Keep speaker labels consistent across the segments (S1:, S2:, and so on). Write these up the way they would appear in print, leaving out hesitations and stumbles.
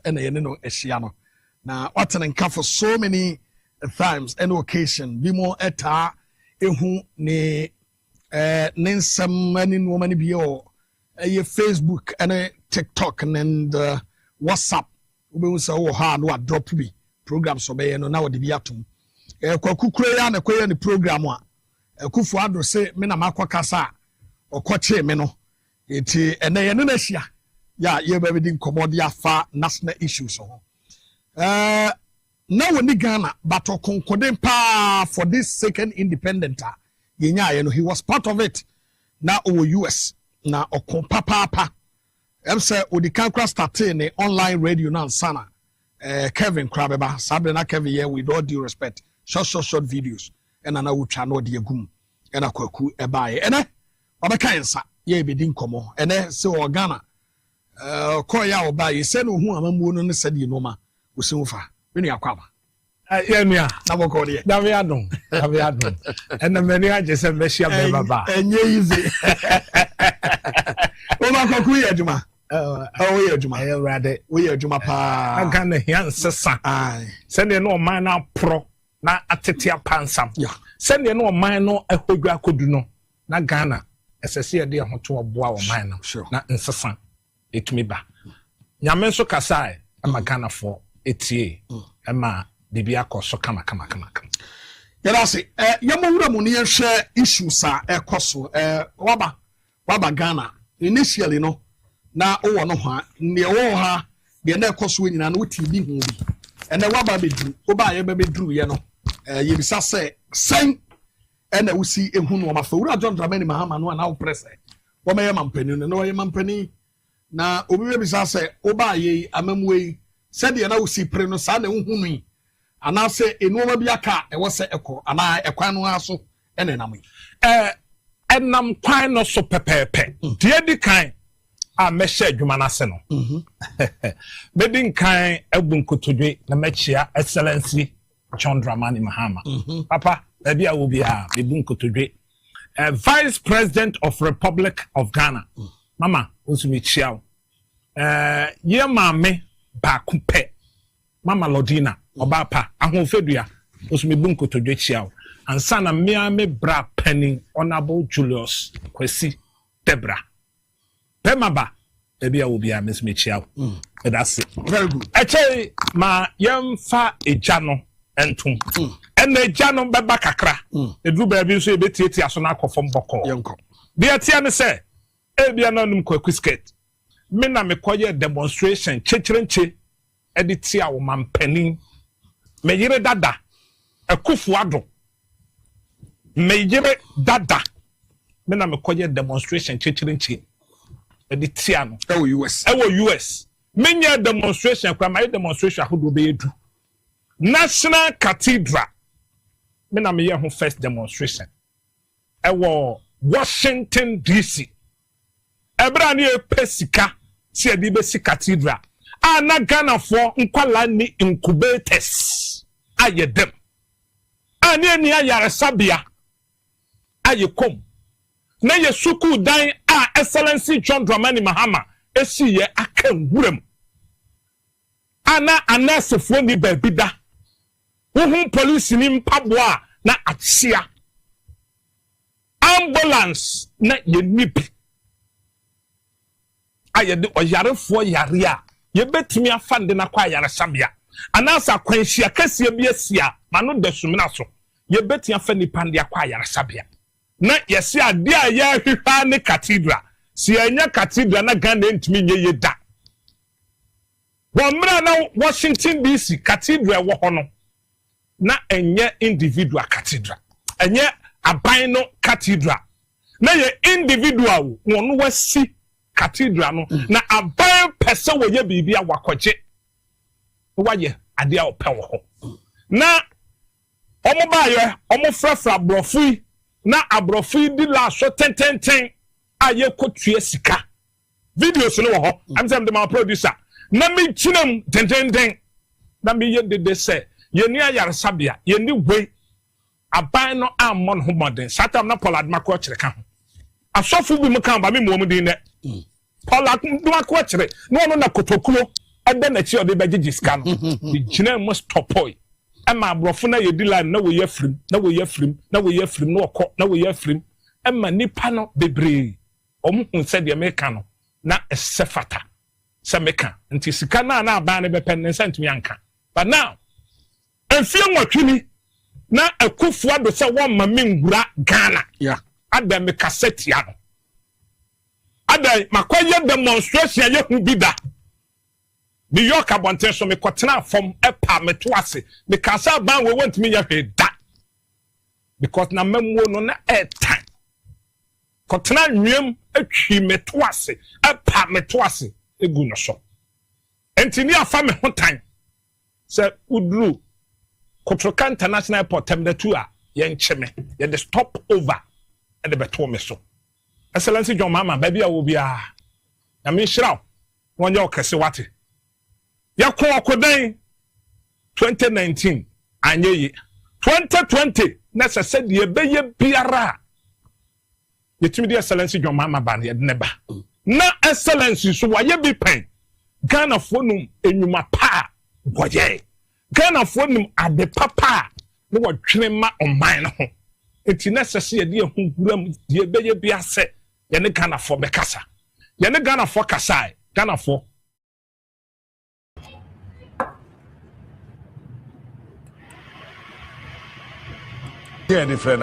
S1: and a no eshiano. Now, what's an encounter for so many times and occasion, be more eta, ehu ne some many woman be all Facebook and TikTok and WhatsApp. We say, oh, hard what drop me programs obey no now the biatum. Kwaku Korea na Korea ni program wa. Kufu adro say me na makwa kasa okoche me no. Eti ene ye no na hia. Ya ye ba bi nkommodi afa national issues so. Now when Ghana but okonkode pa for this second independent yenya ye no he was part of it. Now over US na okompa papa. Em say odikan kra start in online radio na sana. Kevin Krabeba, Sabrina Kevin here with all due respect. Short videos. And I will channel the gum. And I Kwaku ebaye. And Obakansa, ye be din komo. And so Ghana. Koya obaye. Said who amamu said you know ma. Usimufa. When akwaba.
S2: Yeah,
S1: Nabokodi.
S2: Daviadon. And the many I just said Messia Baba.
S1: And ye easy. Oma Kwaku Juma. Oh, Juma, rather, we are Juma pa.
S2: I can't hear Sessa. Send you no minor pro, na atetia pansam. Yeah. Send you no minor a hoga could no. Na Ghana, as I see a dear to a boa minor. Sure. Not in Sassan. It me ba. Yamenso Kasai, I'm a Ghana for 8 Emma, the Biako, so come. Yelasi, Yamura Munian share issues, Koso, Waba Ghana, initially, no. Na o no ha ne wo ha de na ekoso nyina na wuti bi hu bi ene waba bedru oba ye be bedru ye no ye bisa se sen ene wusi ehu no ma fa wura John Dramani Mahama no na wo press wo me ye mampani no wo ye mampani na obi be bisa se oba ye amamwe se de na wusi pre no sa na hu nu ana se enu ma bi aka e wo se eko ana ekwan no aso ene nam enam kwan no so pepepe de di kan a mesha adwuma na se no bedin kan ebunkotodwe na mechia excellency John Dramani Mahama papa ebi a wo bia ebunkotodwe vice president of Republic of Ghana mama osumi chiao ye mame ba kupe mama Lodina obapa ahofedua osumi bunkotodwe chiao ansa na me bra penny honorable Julius Kwesi Debra Pemaba, maybe I will be a Miss Mitchell. That's it. Very good. Actually, my young fa a jano and tum. And the jano babakakra. The blue baby so a bit as an alcohol from Boko. Dear Tiana say, Ebianum Quisket. Mena me quiet demonstration, chitrenche, editia o man penning. Mejire dada, a kufuado. Mejire dada. Mena me quiet demonstration, chitrenche. Editiano. US. Many demonstration, my demonstration who be do. National Cathedral. Mena me who first demonstration. Washington DC. Ebrani pesika si edibesi cathedral. Na Ghana for nkwala ni incubators. Aye dem. Ani ayare sabia. Aye kom. Na ye suku dan excellency John Dramani Mahama esi ye akan wurem ana anasefo ni babida wo police ni mpaboa na atsia ambulance na ye nipi ayede oyarefo yare a ye betimi afande na kwa yare sabia anasa kwanhia kase bi asia mano desumina so ye betimi afande pande kwa yare sabia na yesi ade a ye hwehwa ne cathedral si enya cathedral na Ghana ntimi nye yeda wamra na Washington DC cathedral wo ho no na enye individual cathedral enye aban no cathedral na ye individual wonu wasi cathedral no na aban pese wo ye bibia wakoje waye ade a ope wo ho na omo baye omo frafra brofu na abrofu di la so tenten aye kotue sika videos no ho am say my producer na me chinam tenten na me ye de say ye ni ayare sabia ye ni we aban no ammon ho modern satam na polad mako kire ka ho asofu bi mu kan ba me mo mu din ne polad mako kire no no na kotokulo ada na chi ode beji sika no the gina mo stopoi ama abrofo na yedi line na wo yafrim na wo yafrim na wo yafrim na okọ na wo yafrim ama nipa no bebre omo hu se de meka no na esefata se meka nti sika na aba ne bepen ne sentimi anka but now enfie nwotwini na akufu ado se won ma mengura Ghana
S1: yeah
S2: ada me cassette ya no ada makoye demonstration ye hu bida New York abonten so me kwotena from epa me to ase me kasa ban we want me ya hweda because na memwo no na airtime kwotena nwiem atwi me to ase epa me to ase egu no so enti ni afa me ho tan se udru Kotroka International Airport terminal 2 a ye ncheme ye the stop over at the beto me so excellency John Mama baby a wo bia na me hiraw wonye okese wate yakọ akodan 2019 anyeyi 2020 na sese de beye biara yetimi de excellency John Mama ban ye ne ba na excellency so waye bi pen Ghana fonum enwuma pa goye Ghana fonum ade papa no wotwene ma oman no ho enti na sese ye de hu guram de beye bia se ye ne Ghana fo bekasa ye ne Ghana fo kasai Ghana fo
S3: yeah, different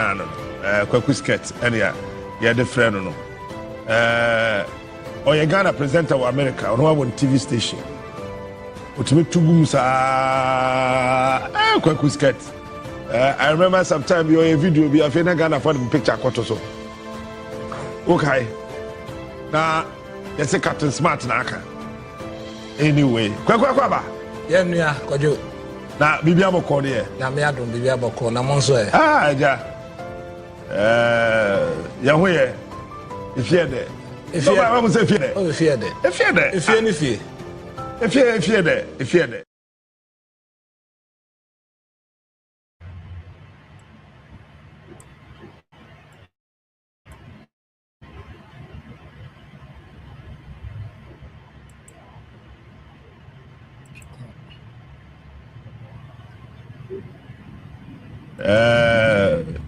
S3: Kwaku skirt area. Yeah, different no. Or you Ghana presenter of America on one TV station. But me two booms Kwaku skirt. I remember sometime you a video be a Ghana for the picture quote so. Okay. Now, you say Captain Smart naka. Anyway, Kwaku
S2: yeah, yeah, Kwaku.
S3: Na bibia boko de
S2: na me adom bibia boko na monso e
S3: ja ya hoye ifie de ifie ba mo se ifie de
S2: o ifie de
S3: ifie de
S2: ifie ni fie
S3: ifie de ifie de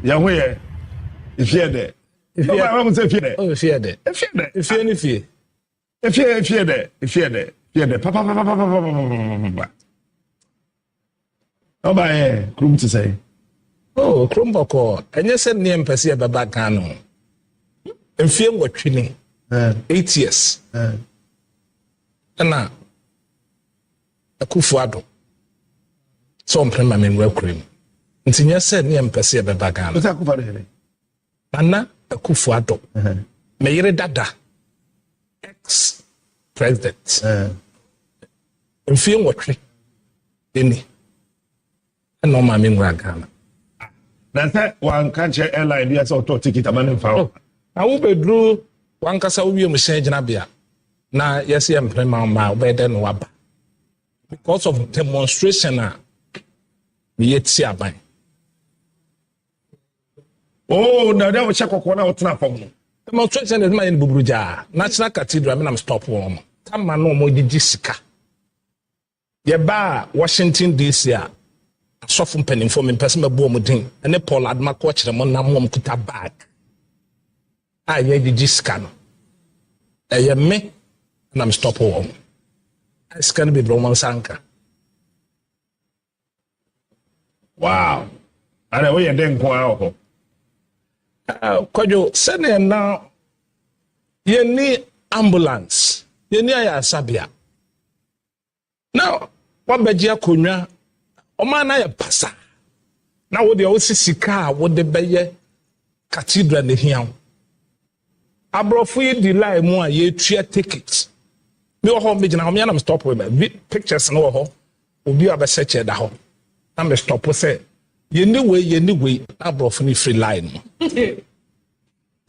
S3: ya hoye ifie de ifie ba mo se ifie de
S2: o ifie de ifie ni fie
S3: ifie de papa oba krum to say
S2: oh krum boko enye se ne mpese e baba kan no mfie nwotwini 8 years na akufu ado so mprema men wakrim ntinya se ne mpese e baba kan
S3: no akufu ado
S2: ana akufu ado me yire dada ex president mfie nwotwe eni no ma men wakana
S3: na say one country airline bi asa auto ticket amane fa
S2: na wo bedru wankasa wo wiem hye gina bia na yes ye mprema ma obede no waba because of demonstration na yeti aban
S3: oh na dem check kokko na wotena fam no
S2: demonstration is my buburuja national cathedral me na stop one kama no mo gigi sika ye ba Washington DC a asofo mpanimfo me pese me bo mo din ene Paul Adma ko kire mo na mo kuta bag a ye gigi sika no ye me na stop one scan be bro man sanka
S3: wow ana we ye den ko aho
S2: Kwajo sene na ye ni ambulance ye ni aya sabia now wabeji akonwa oma na ye pasa na wo de o sisika wo de beye cathedral ne hian abrofo ye di line mu a ye tua ticket me wo ho me gina ho me na stop we pictures no wo ho obi abeseche da ho na me stop say ye ni we abrofo ni free line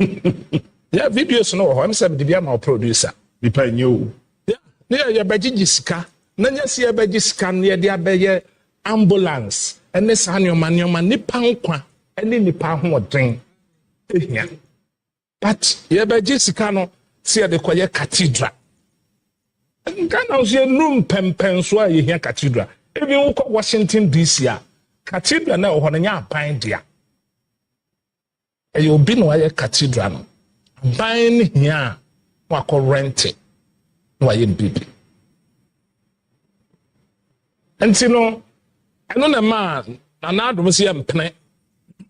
S2: yeah videos no ho am say be bia ma producer
S3: be pay new
S2: yeah ya beji sika na nya se ya beji sika na ye de abeye ambulance ene sa nyoma nipa nkwa ene nipa hoden ehia but ye beji sika no se ya de koye cathedral Ghana was a room so you hear cathedral. Even Washington DC, cathedral now on a pine dear. You'll be no cathedral. Buying here, what renting. No, I baby. And you know, I know the man, and I don't see him play.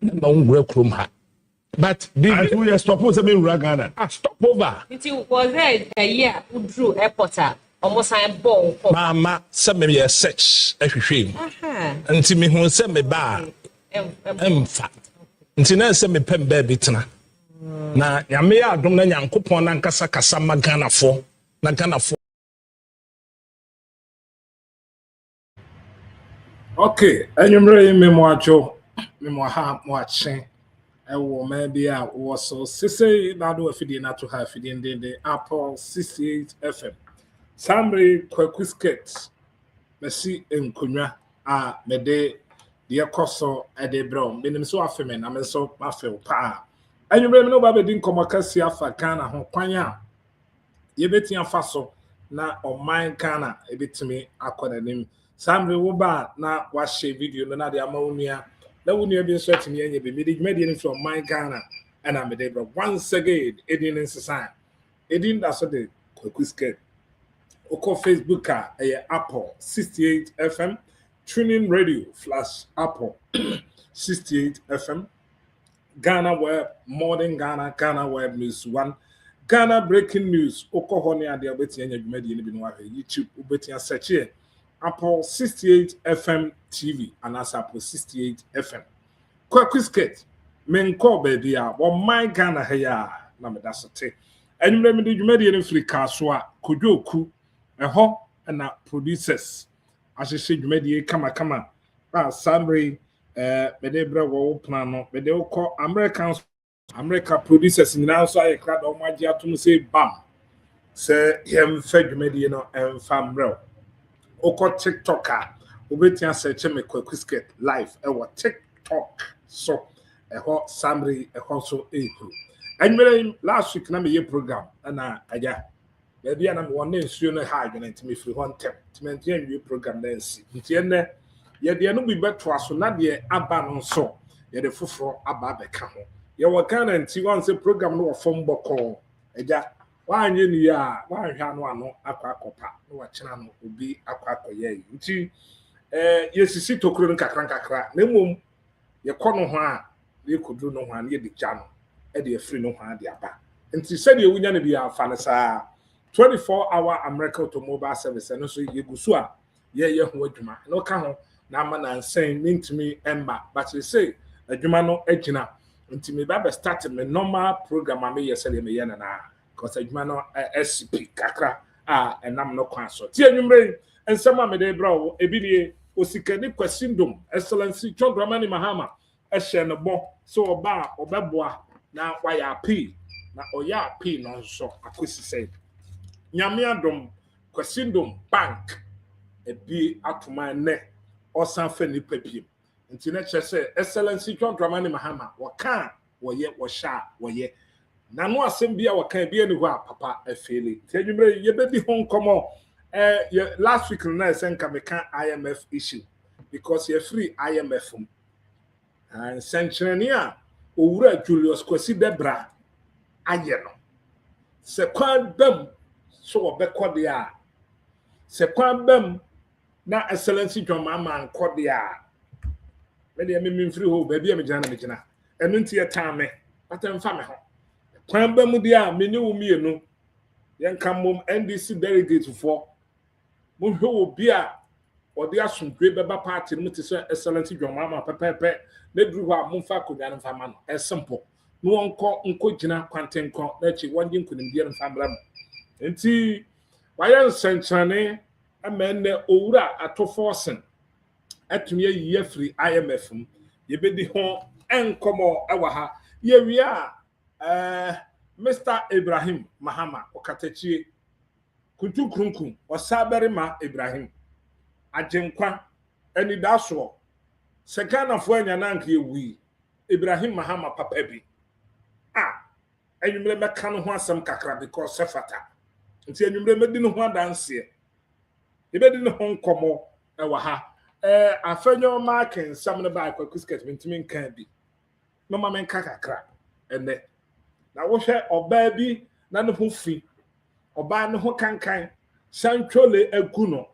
S2: No work room. But
S3: we stop over Ghana.
S2: Stop over.
S4: It was a year who drew airport almost a ball.
S2: Mama, send me a search every and to me who send me bar. Fat. Until now, send me pen baby tana. Na Yamea don't know Yankupon and Casama Ghana for Ghana for.
S5: Okay, and you may memoir watching. Maybe I was so say now do a feeding not to have feeding the Apple 68 FM. Samri Kwaku sketch. Messi in Kunya Mede dear Cosso at the brown. Benim so affemen, I'm so mafia pa. And you may know Baby didn't come across for Kana Hompanya. You bet your faso na on mine Kana a bit to me. I call him Samri Wuba na wash a video na the ammonia. That wouldn't have been certain you be made from my Ghana and I'm a day, but once again, Edin in society. Edin that's what the Kwaku sketch. Oko Facebook Apple 68 FM, tuning radio / Apple 68 FM, Ghana Web, Modern Ghana, Ghana Web News 1, Ghana Breaking News, Oko Honey and the Abeti and YouTube, Ubeti search here. Apple 68 FM TV and as Apple 68 FM. Kwaku sketch. Men call baby or my Ghana here. Na me that's it. And you remember you made any free kaswa kujoku a ho and producers. As you said, you made kama. Samri medebra wo plano. Mede call America producers in now so I crowd on my dear to say bam. Say him fed you made and fam bro. Oko TikToker, Ubetia search me Kwaku sketch live. TikTok so a hot Samri a also April. And last week na me program and aja. Maybe I'm one name soon hard and to me free one tap to maintain your program then see. Tiene ye de no be better so na de aba no so ye de foforo aba be ka ho. Ye wa kan anti one say program no form boko. Aja wan ye ni ya wan hwa no ano akwakopa no wa kina no obi akwakoye nti ye sisi tokuro no kakra na mom ye kono ho a ye koduru no ho a ye de gya no e de free no ho a de aba nti se de wunya ne bia afa ne sa 24-hour American automobile service no so ye gusu a ye ho adwuma no ka ho na ama na nsen mintimi emba but you say adwuma no agina nti me ba start me normal program am ye se me ye na because adwuma no SCP kakra enam no kwan so ti anwumre ensema me de bra ebi die osikani kwasindom excellency John Dramani Mahama ehye no bo so oba obeboa na waya p na oya p no so akosi say nyame adom kwasindom bank ebi atoma ne osan fa ni papiem nti na che excellency John Dramani Mahama waka woye wo sha woye na no asem bia waka bia ni ho a papa afeli ti anwumre ye bebi ho nkomo last week na senka meka IMF issue because you're free IMF and Centrania owura Julius Kwesi Debra aye no se kwan bam so obekọ de a se kwan bam na excellency John Mama nkọ de a me de me free ho ba bia me gina enu nti etame patem fa me ho kwan bam de a me ni wo mienu yenka mom NDC delegate for mo hwe obi a odi asomdwe beba party no te so excellency John Mama pepepe na duru ho a momfa konwa no mfa ma no simple no nko gina kwantenko na chi wonje nkunimdie no mfa bra nti wayan senchane amene owura atoforsen atumi ayi free IMF ye bedi ho enkomo ewa ha ye wi a Mr. Ibrahim Mahama okatachie kuntu krunkun osabere ma Ibrahim ajenkwa eni daso sekana fo anya nanka ewi Ibrahim Mahama papa bi enumre meka no ho asem kakra because sefata nti enwumre medi no ho adanse ebedi no ho nkomo ewa ha afenyo marking sam ne ba Kwaku sketch mentimi nka bi mama menka kakra ene na wo hwe oba bi na ne ho fi oba ne ho kankan sanchole agu no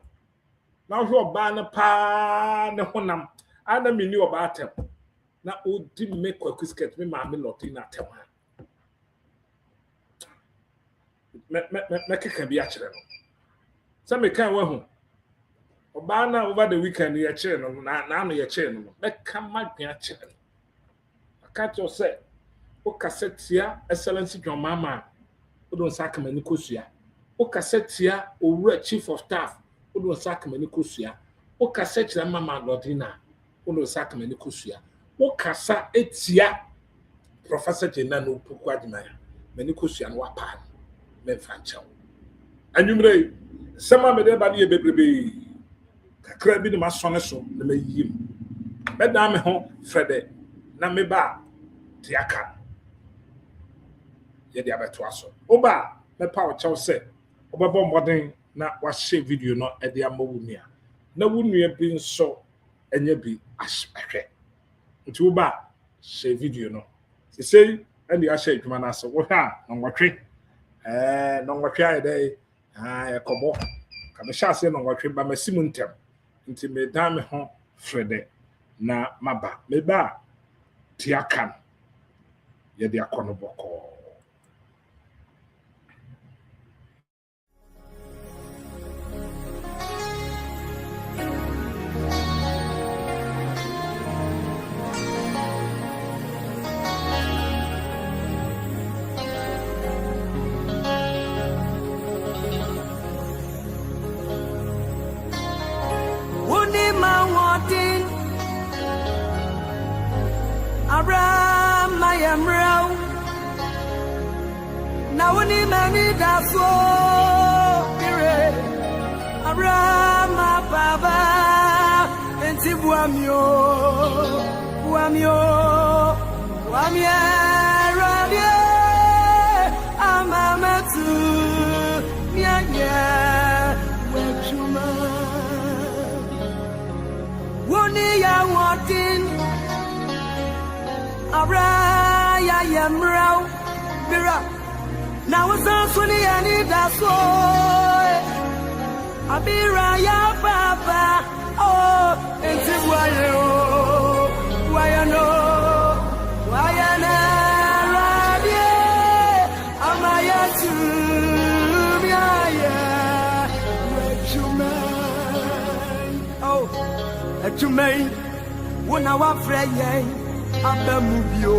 S5: na wo hwe oba ne pa ne ho nam ana mini oba atem na odi me Kwaku sketch me ma me loti na atem ha me keka bi a kire no sa me kan wa hu oba na over the weekend ye kire no na no ye kire no me ka madwen a kire no aka to say o kasetia excellency John Mama o don saka mani kosua o kasetia owura chief of staff o don saka mani kosua o kasetia mama Lodina o don saka mani kosua o kasa etia professor Jena no Puku Adimaya mani kosua no wapa me fanchaw anwumre sama me de ba ne bebrebe kakra bi ne masone so na mayim me da me ho frede na me ba tiaka ye dia beto aso oba me pa o chaw se obabo modern na wa share video no e dia mawunia na wunia bi nso enye bi ahwe nti oba share video no sei andi a share dwuma na so wo ha na nwotwe no nwotwe ayi dai ekobo ka me sha se no nwotwe ba masimu ntem nti me da me ho frede na maba me ba tiaka ye dia kono boko
S6: Now when he many that's so Abrama Baba and Tibuamio Wamia Rabia Amamatu Nyanya Wechuma Woni ya wantin Abraya Yamrao Mira now it's on Sunny and it that's so Abira ya Papa oh and why I know why I know to me when I was fraying Abamubio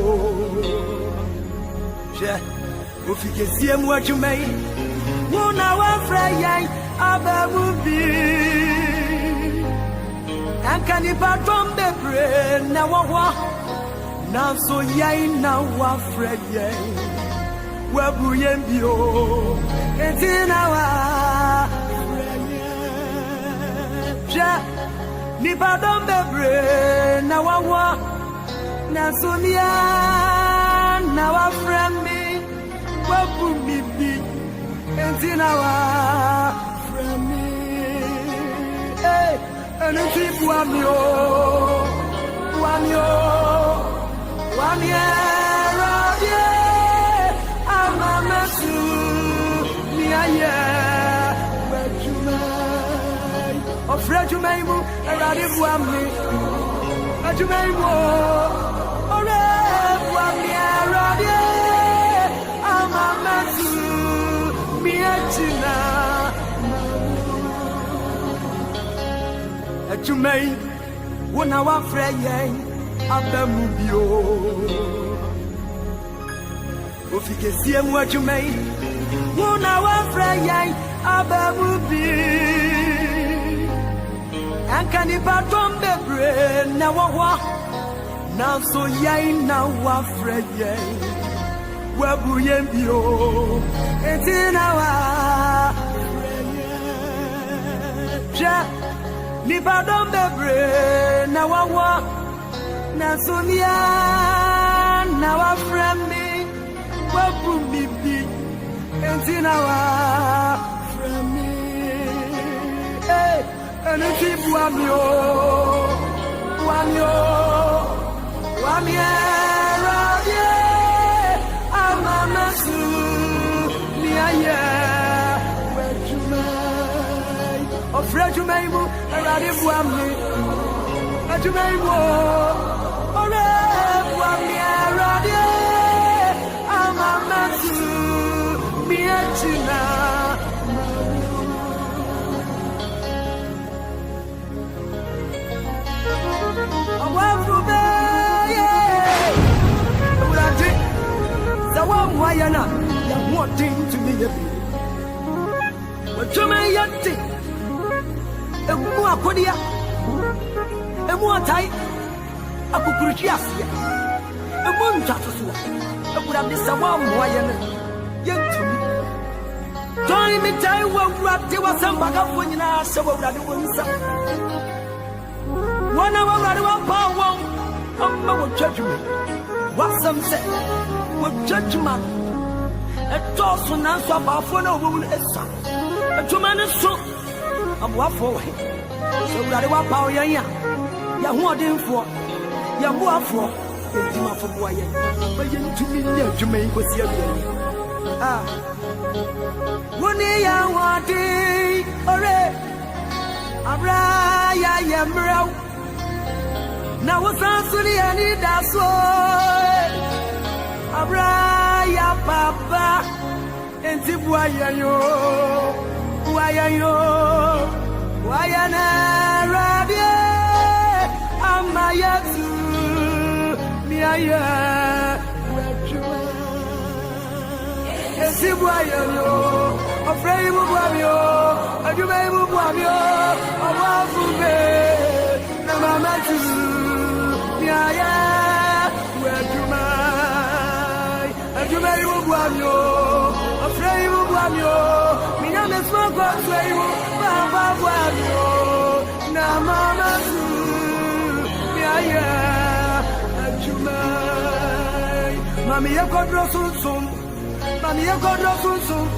S6: Ufikisie mwajume Wuna wafraya abamubi Ankani batom bebre na wawa Nanso yai na wafraya Wabu yembio Etina wafraya Ni batom bebre na wawa Nanso niya na wafraya Wabu bibi Entina wa frami Eniti wamio Rabie Amamesu Niaye Wejumai Ofrejumaimu Eradi wami Wejumaimu Ore wami Rabie Amamesu Miachina Ejumai Wona wafreye Abamubio Ofikesie mu ejumai Wona wafreye Abamubi Ankani batom bebre na wawa Nanso yai na wafreye Wabu yembio Etina wa Ni badom bebre na wawa Na sonia na wafremi Wabu mibi Entinawa from me. Hey, and it keep Wamio, Wamia, I'm a masu, Nia, where you may, afraid you may move, and I did Wami, and you may move, or Wamia, I'm a masu. Join me, I will rap to some back up when you are so that it won't. 1 hour, I will power. Will judge me. What some say? Will judge man. A toss on us about for no woman is son. A 2 minutes so. I'm what for him. So that I will power ya. Ya what in for? Ya what for? For boy. But you to me, you may go see ah. Wuni ya wadi ore Abraya ya mrau Na wasansuni ya ni daso Abraya papa Enti buaya yo Buaya na rabie Amayatu Miaya Sibuayo, afraid of Wamio, and you may move Wamio, a wafume, Namamatu, Yaya, where to my, and you may move Wamio, afraid of Wamio, Minana smoke on Sway, Baba Wamio, Namamatu, Yaya, and you may, Mammy, you got Rosun. Mami yo kodro sunsun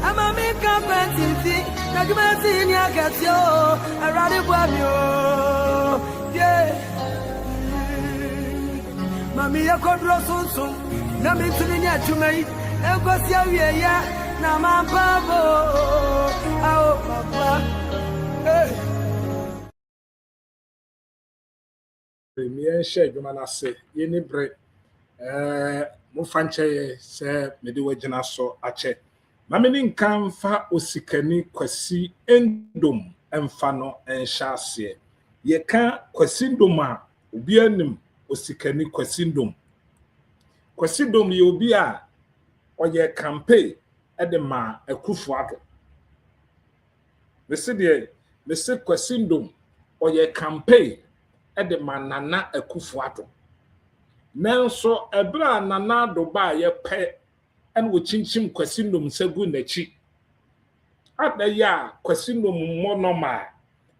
S6: ama mi ka penti na jumati ni akatio arade bwami o yeah Mami yo kodro sunsun na mi tuni ni ajumai egosi awie ya na mambabo ao papa
S5: premier share juma na se yeni bre mo fanche se mede wagina so ache mameni nkamfa osikani kwasi endom emfa no enhyase ye ka kwasi ndom a obi anim osikani kwasi ndom ye obi a oye campaign edema akufu ado mese kwasi ndom oye campaign edema nana akufu ado Nanso ebra nana do ba ye pe en wo chinchim kwasindom sagu nachi adaya kwasindom mo normal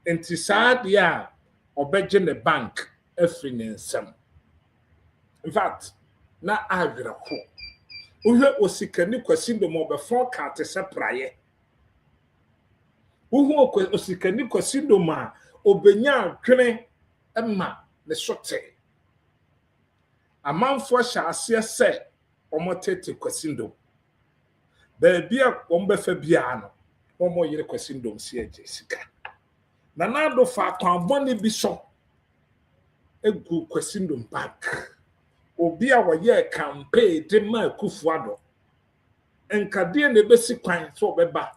S5: enti saad ya obeje ne bank afri ne nsam in fact na avira ko uhwe osikani kwasindom obefon ka te sepraye uhwe osikani kwasindom a obenya twene emma ne sote amanfo hyase se omotete kwasindom baby a ombefa bia no omo yire kwasindom si eje sika na nado fa kwambone bi so egu kwasindom bank obi a woye campaign de ma kufuado enkade na besi kwan so obeba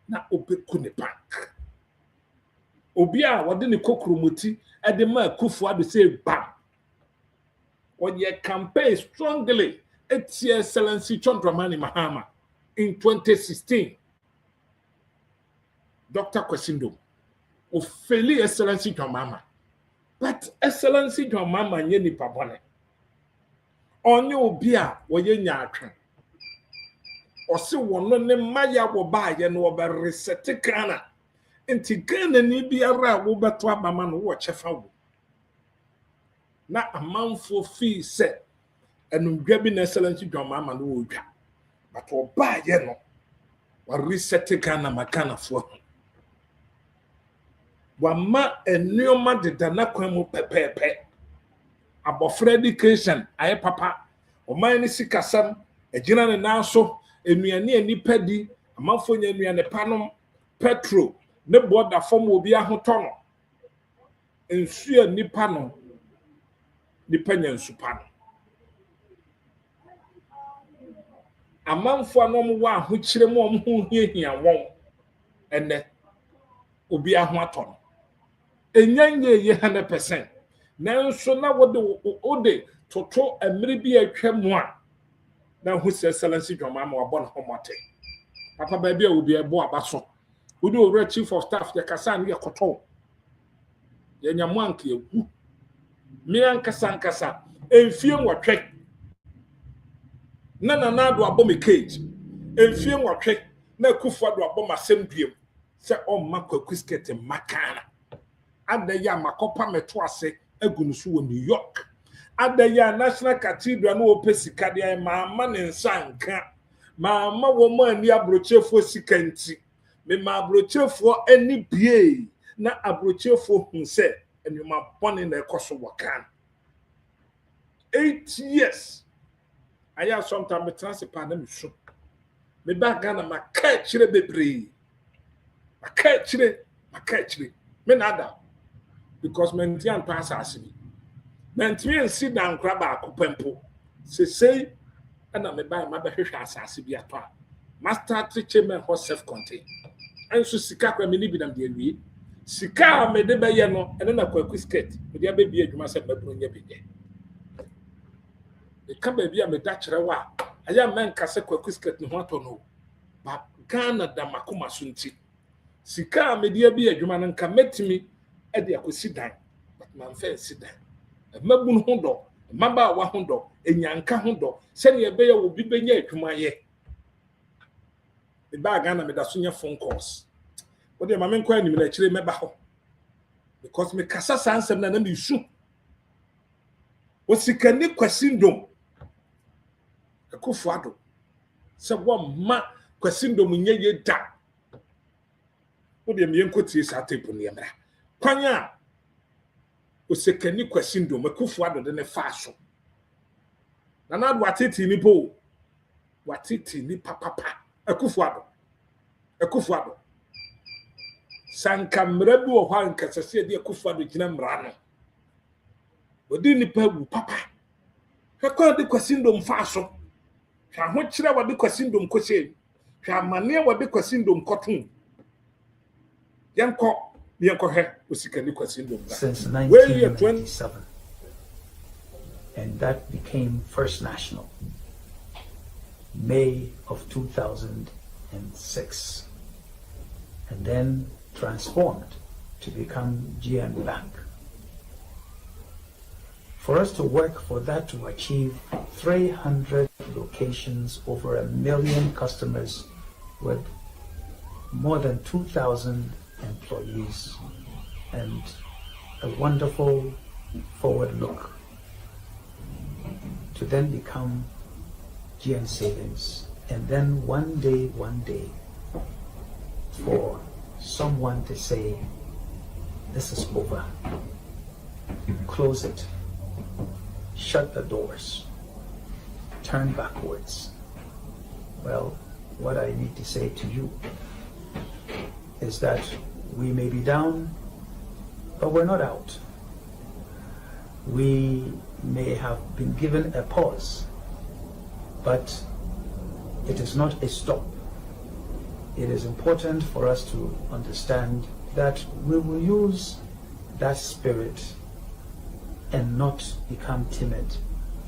S5: na obeku ne bank obi a wode ne kokromoti ede ma kufuado se bam woye campaign strongly its excellency John Dramani Mahama in 2016 Dr. Kwasindom ofeli excellency John Mahama but excellency John Mahama nye nipa bone onye obi a woye nya atwen ose wono ne maya wo baaye no oba reset kana enti Ghana ni biara wo beto abama no wo chefa wo na amanfo fi se enundwa bi na excellency John Mahama no wo dwa but wo baaye no wa reset Ghana makana fo wa ma enioma de dana kwan mu pepepe abofra education aye papa o man ni sikasam ejina ne nanso enuane anipa di amanfo nya enuane panom petro ne border form obi ahoto no ensu anipa no nipa nya nsu pa no amanfo anom wa ho kire mu omho hiahia won ene obi aho ato enyanye ye 100% nanso na wode toto emre bi atwa mu a na hu excellency dwoma ma wabɔ na homote papa ba bia obi ebo abaso wode owura chief of staff ya kasa no yekoto ye nyamu anka egu mi ankasa emfie nwotwe na do abɔ me cage emfie nwotwe na kufu do abɔ masem duem se omma Kwaku skete makana adaya makopa meto ase agunusu wo New York adaya National Cathedral no opesika de ma ne nsanka ma wo ma ani abrochefo sikanti me ma abrochefo ani bie na abrochefo hu se enuma bone na ekoso wakan 8 years aya sometimes me transfer na me so me ba Ghana maka chire bebre maka chire me nada because mentian pass asibi mentian sit down crab akopempo say ana me buy ma behwehwe asase bi ato a master teacher me ho self contain enso sika kwa me ni bi nam de awie sika me de be ye no ene na Kwaku skirt me de abebi adwuma se mabro nya bege e ka ba bi a me da kire wa aya men ka se Kwaku skirt ne ho ato no ba Ghana da makoma so nti sika me de abi adwuma no nka metimi e de akosi dan but man fa si dan mabun ho do maba wa ho do enyanka ho do se ne be ye wo bi benya adwuma ye e ba Ghana me da so nya phone calls wo de ma men kwa ni me na kire meba ho because me kasa sansem na me su wo sikani kwasindom Akufo Addo se wo ma kwasindom nya ye da wo de me yenkotie sa tape ne yemra kwanya osekani kwasindom Akufo Addo de ne fa so na do ateti ni po wateti ni papa Akufo Addo sanka mra bi wo hwa nkasase de Akufo Addo gina mra no odi ni pa wu papa hekwa de kwasindom fa so hwa ho kire wo de kwasindom kose hwa mane wo de kwasindom koton yanko he osikani kwasindom
S7: since 1997 and that became First National May of 2006 and then transformed to become GN Bank. For us to work for that to achieve 300 locations, over 1 million customers with more than 2,000 employees and a wonderful forward look to then become GN Savings, and then one day for someone to say this is over, close it, shut the doors, turn backwards. Well, what I need to say to you is that we may be down, but we're not out. We may have been given a pause, but it is not a stop. It is important for us to understand that we will use that spirit and not become timid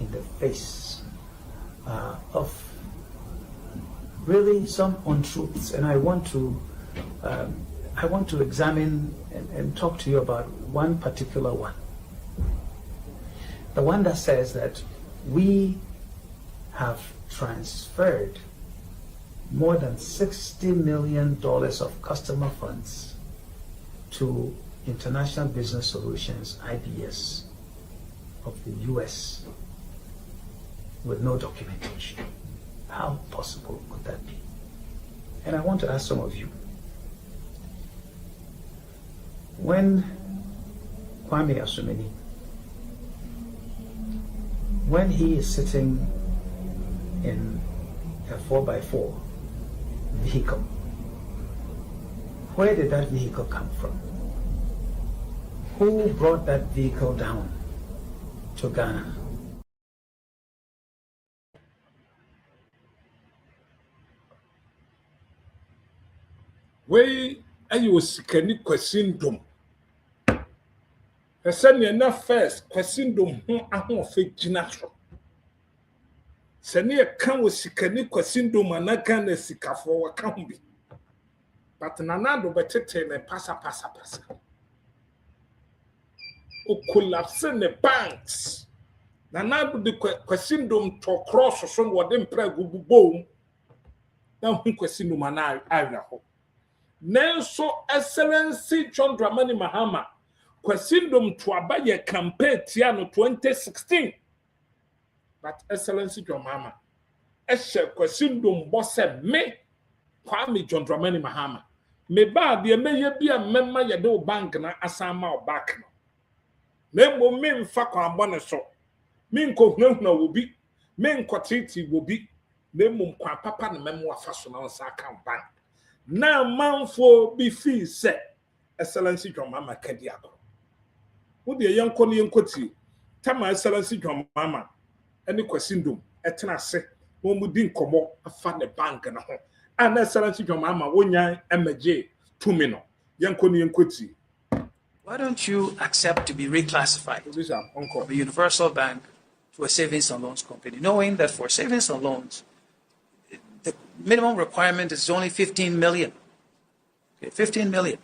S7: in the face of really some untruths. And I want to examine and talk to you about one particular one. The one that says that we have transferred more than $60 million of customer funds to International Business Solutions, IBS, of the US with no documentation. How possible could that be? And I want to ask some of you, when Kwame Asumeni, when he is sitting in a 4x4 vehicle, where did that vehicle come from? Who brought that vehicle down to Ghana?
S5: We ayo sikani kwasindom. Esene na first kwasindom ho ahofe gina so. Sene e kan wo sikani kwasindom anaka na sikafo wa kan bi. But nanado betete ne pasa. O collapse ne banks. Nanado de kwasindom to cross so wo de mpra gububo. Na hu kwasindom ana awia ho. Nenso Excellency John Dramani Mahama kwasindom to abaye campaign tia no 2016. But Excellency John Mahama ehye kwasindom bose me Kwame John Dramani Mahama me ba de meye bia memma ye de bank na asama o back no na mo me mfa kwa abone so me nkohunahuna wobi me nkotiti wobi na mo kwa papa na memmo afa so na onsa account bank na manfo bi fi se Excellency John Mahama kadiako wo de yenko ne yenkoti tama Excellency John Mahama ene kwasindom etena se mo mudi nkomo afa ne bank na ho and Excellency John Mahama wonya emeje tumi no yenko ne yenkoti.
S7: Why don't you accept to be reclassified from a universal bank to a savings and loans company, knowing that for savings and loans the minimum requirement is only 15 million. Okay, 15 million.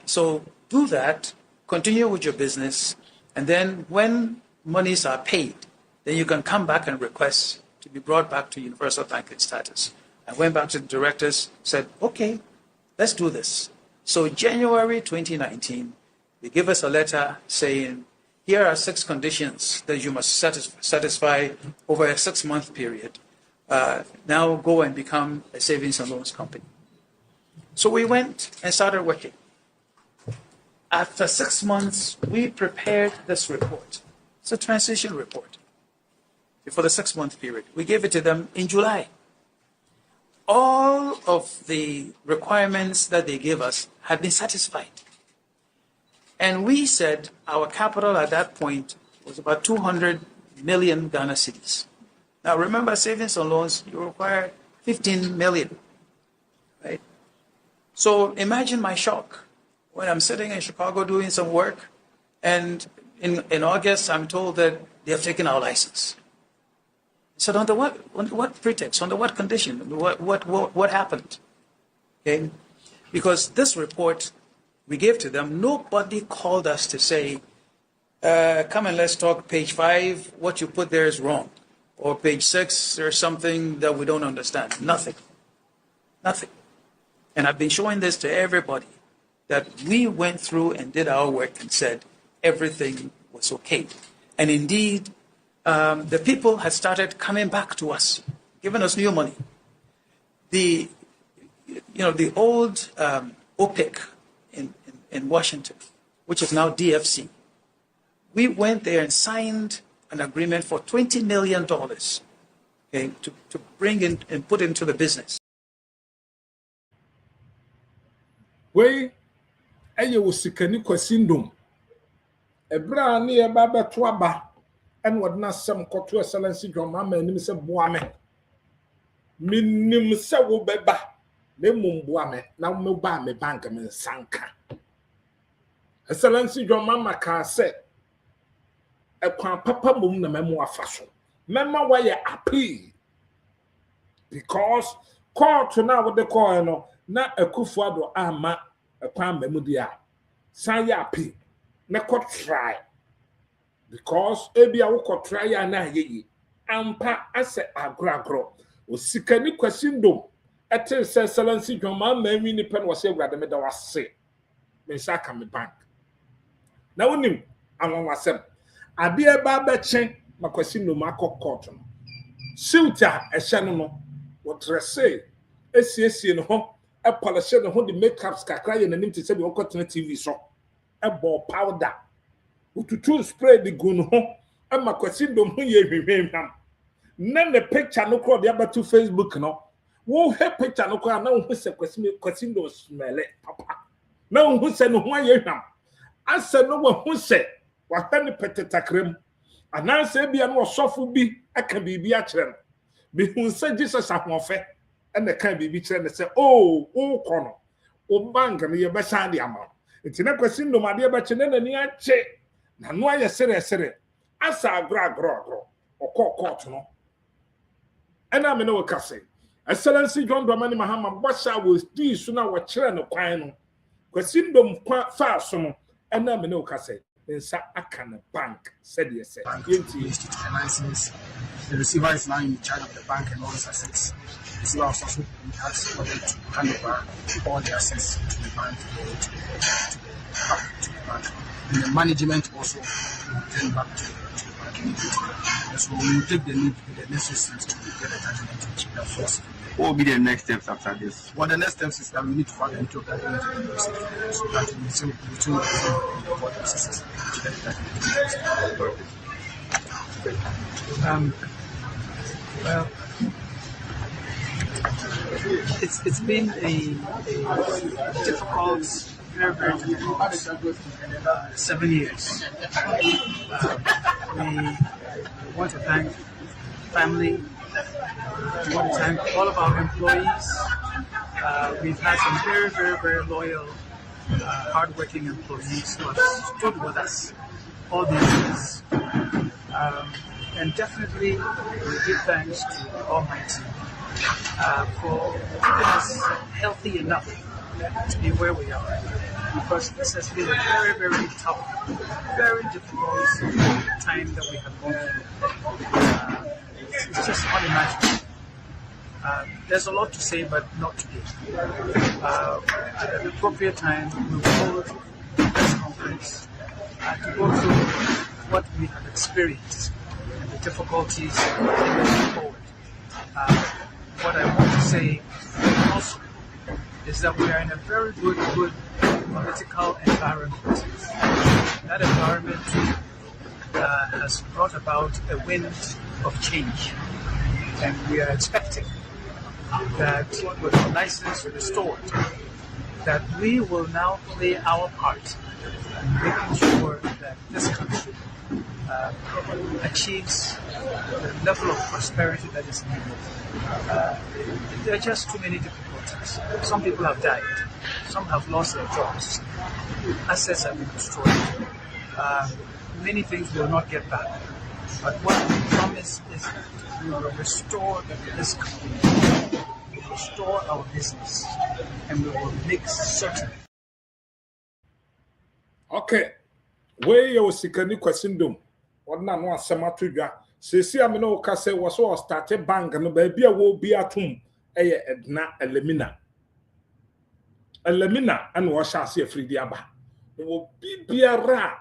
S7: So do that, continue with your business, and then when monies are paid, then you can come back and request to be brought back to universal banking status. I went back to the directors, said, okay, let's do this. So January 2019, they give us a letter saying, here are 6 conditions that you must satisfy over a 6-month period. Now go and become a savings and loans company. So we went and started working. After 6 months, we prepared this report. It's a transition report for the 6-month period. We gave it to them in July. All of the requirements that they gave us had been satisfied. And we said our capital at that point was about 200 million Ghana cedis. Now remember, savings and loans, you require 15 million, right? So imagine my shock when I'm sitting in Chicago doing some work, and in August I'm told that they have taken our license. I said, under what pretext? Under what condition? What happened? Okay, because this report we gave to them, nobody called us to say, come and let's talk page 5, what you put there is wrong. Or page 6, there's something that we don't understand. Nothing. And I've been showing this to everybody, that we went through and did our work and said everything was okay. And indeed, the people had started coming back to us, giving us new money. The old OPIC in Washington, which is now DFC, we went there and signed an agreement for $20 million, okay, to bring in and put into the business.
S5: We aye wo sikani kwasindom ebra na ye ba beto aba en wodna sem koto Excellency John Mahama anim se boa me minim se wo beba na mumboa me na wo ba me bank me sanka. Excellency John Mahama ka se ekwan papa mum na memo afaso mema wa ye appeal because court na wo de call no na Akufo-Addo ama ekwan memu dia san ya appeal na court try because ebia wo court try ya na yeyi ampa ase agragro o sikani kwasindom etin se Excellency John Mahama wi ni pen wo se awurade me da wase me sha ka me bank na wonim anwan wasem ade e ba ba chen makwasindom akọ court no silta ehye no no wo dresse esiesie no ho e polish no ho the makeups kakra ye nanim te se be okotena TV so e bo powder ututu spray the gun ho e makwasi ndom ho ye hwehwehwam na ne picture no kro de abatu Facebook no wo he picture no kro na wo se kwasi ndom smell papa na wo se no ho ye hwam asa no wo se wa tane petetakrem ananse bia no osofo bi aka bibi a kire no bi hu se Jesus ahofe and the can be betrayed and say, oh, corner, oh, bank, and you're beside the amount. It's in a question, no matter about you, and near check. Now, no, I said, I saw grow, or court, no. And I'm in no cassette. Excellency John Dramani Mahama, what shall we do sooner what children of Quino? Question them quite fast, and I'm in no cassette. Then, sir, I can bank, said yes,
S8: finances. The receiver is now in charge of the bank and all his assets. The receiver also has for them to hand over all the assets to the bank, to the bank. And the management also will return back to the bank. So we will take the lead with the necessary steps to get the judgment first.
S9: What will be the next steps after this?
S8: Well, the next steps is that we need to file into that so that we will the court processes to get the judgment. Well, it's been a difficult, very difficult 7 years. We want to thank family. We want to thank all of our employees. We've had some very loyal, hardworking employees who have stood with us all these years. And definitely, we give thanks to Almighty for keeping us healthy enough to be where we are. Because this has been a very tough, very difficult time that we have gone through. It's just unimaginable. There's a lot to say, but not today. At an appropriate time, we will hold a press conference to go through what we have experienced and the difficulties moving forward. What I want to say also is that we are in a very good political environment. That environment has brought about a wind of change, and we are expecting that with the license restored, that we will now play our part in making sure that this country achieves the level of prosperity that is needed. There are just too many difficulties. Some people have died. Some have lost their jobs. Assets have been destroyed. Many things will not get back. But what we promise is that we will restore this country, we will restore our business, and we will make certain.
S5: Okay. Where you sikani kwasindom. Wadna no asema tudwa. Sesi amena okase waso start bank no ba bia wo bi atum eye edna elemina. Elemina an wo shase afridi aba. Wo bibiara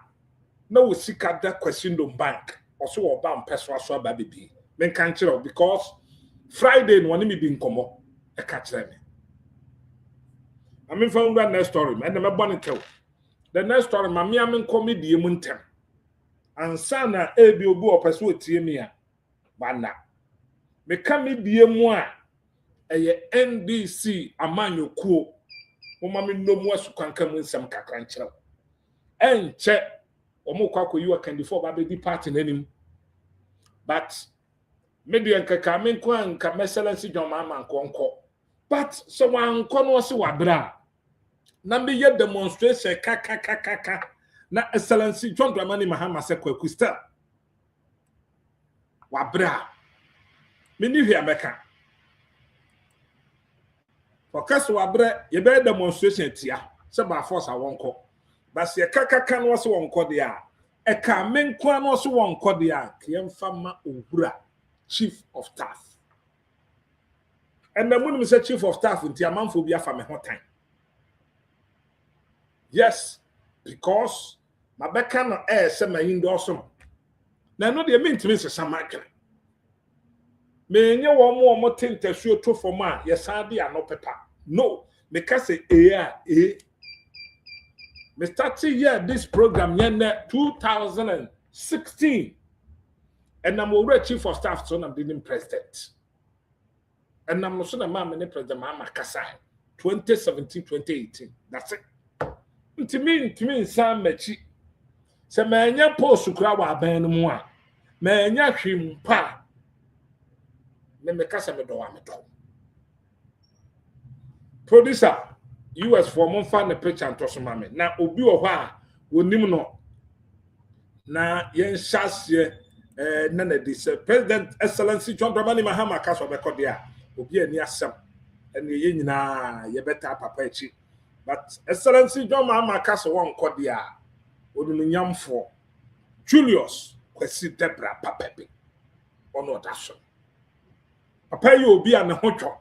S5: na wo sika da kwasindom bank. Also oba mpeso aso aba bebi. Men kan kire because Friday no woni me bi nkomo e ka kire me. Amen fa ngwa next story. Me na me bone tew. The next story, my miamin comedy muntem. And sana ebi obu opeso tie me a bana. Me kame die mu a eye NDC amanyo kuo. Mo ma me no mu asukwanka mu nsem kakra nkyerɛ. Enche omo Kwaku you can before ba be party nanim. But me de nkaka me nka Excellency John Mama nkonko. But so wan nko no se wabra. Na me ye demonstration kaka na Excellency John Dramani Mahama se Kwaku star wabra me ni hwe ameka focus wabra ye be demonstration tia se ba force awonko ba se kaka no se wonko de a e ka me nko no se wonko de a kemfa ma ohura chief of staff and the money me say chief of staff ntia manfo bi afa me ho tan. Yes, because my beka no say my indo so. Na no dey mean to me say samakra. me nye wo mo tentasuo to for ma yesan de ano pepa no me ka say me started here this program yen 2016 and I'm already chief of staff so I'm the president and I'm also the man the president mama kasai 2017 2018 that's it to me sam mechi se manya post kura wa ban no mu a manya hwim pa me kasa me do wa me do producer US for mon fan the picture and toso mame na obi wo ho a wonim no na yen hyase na na this President Excellency John Dramani Mahama kaso be kodia obi ani asem ene ye nyina ye beta papa echi but Excellency John Mahama kaso won kodia odum nyamfo Julius Kwesi Debra papepe ono daso papa yi obi a ne ho twa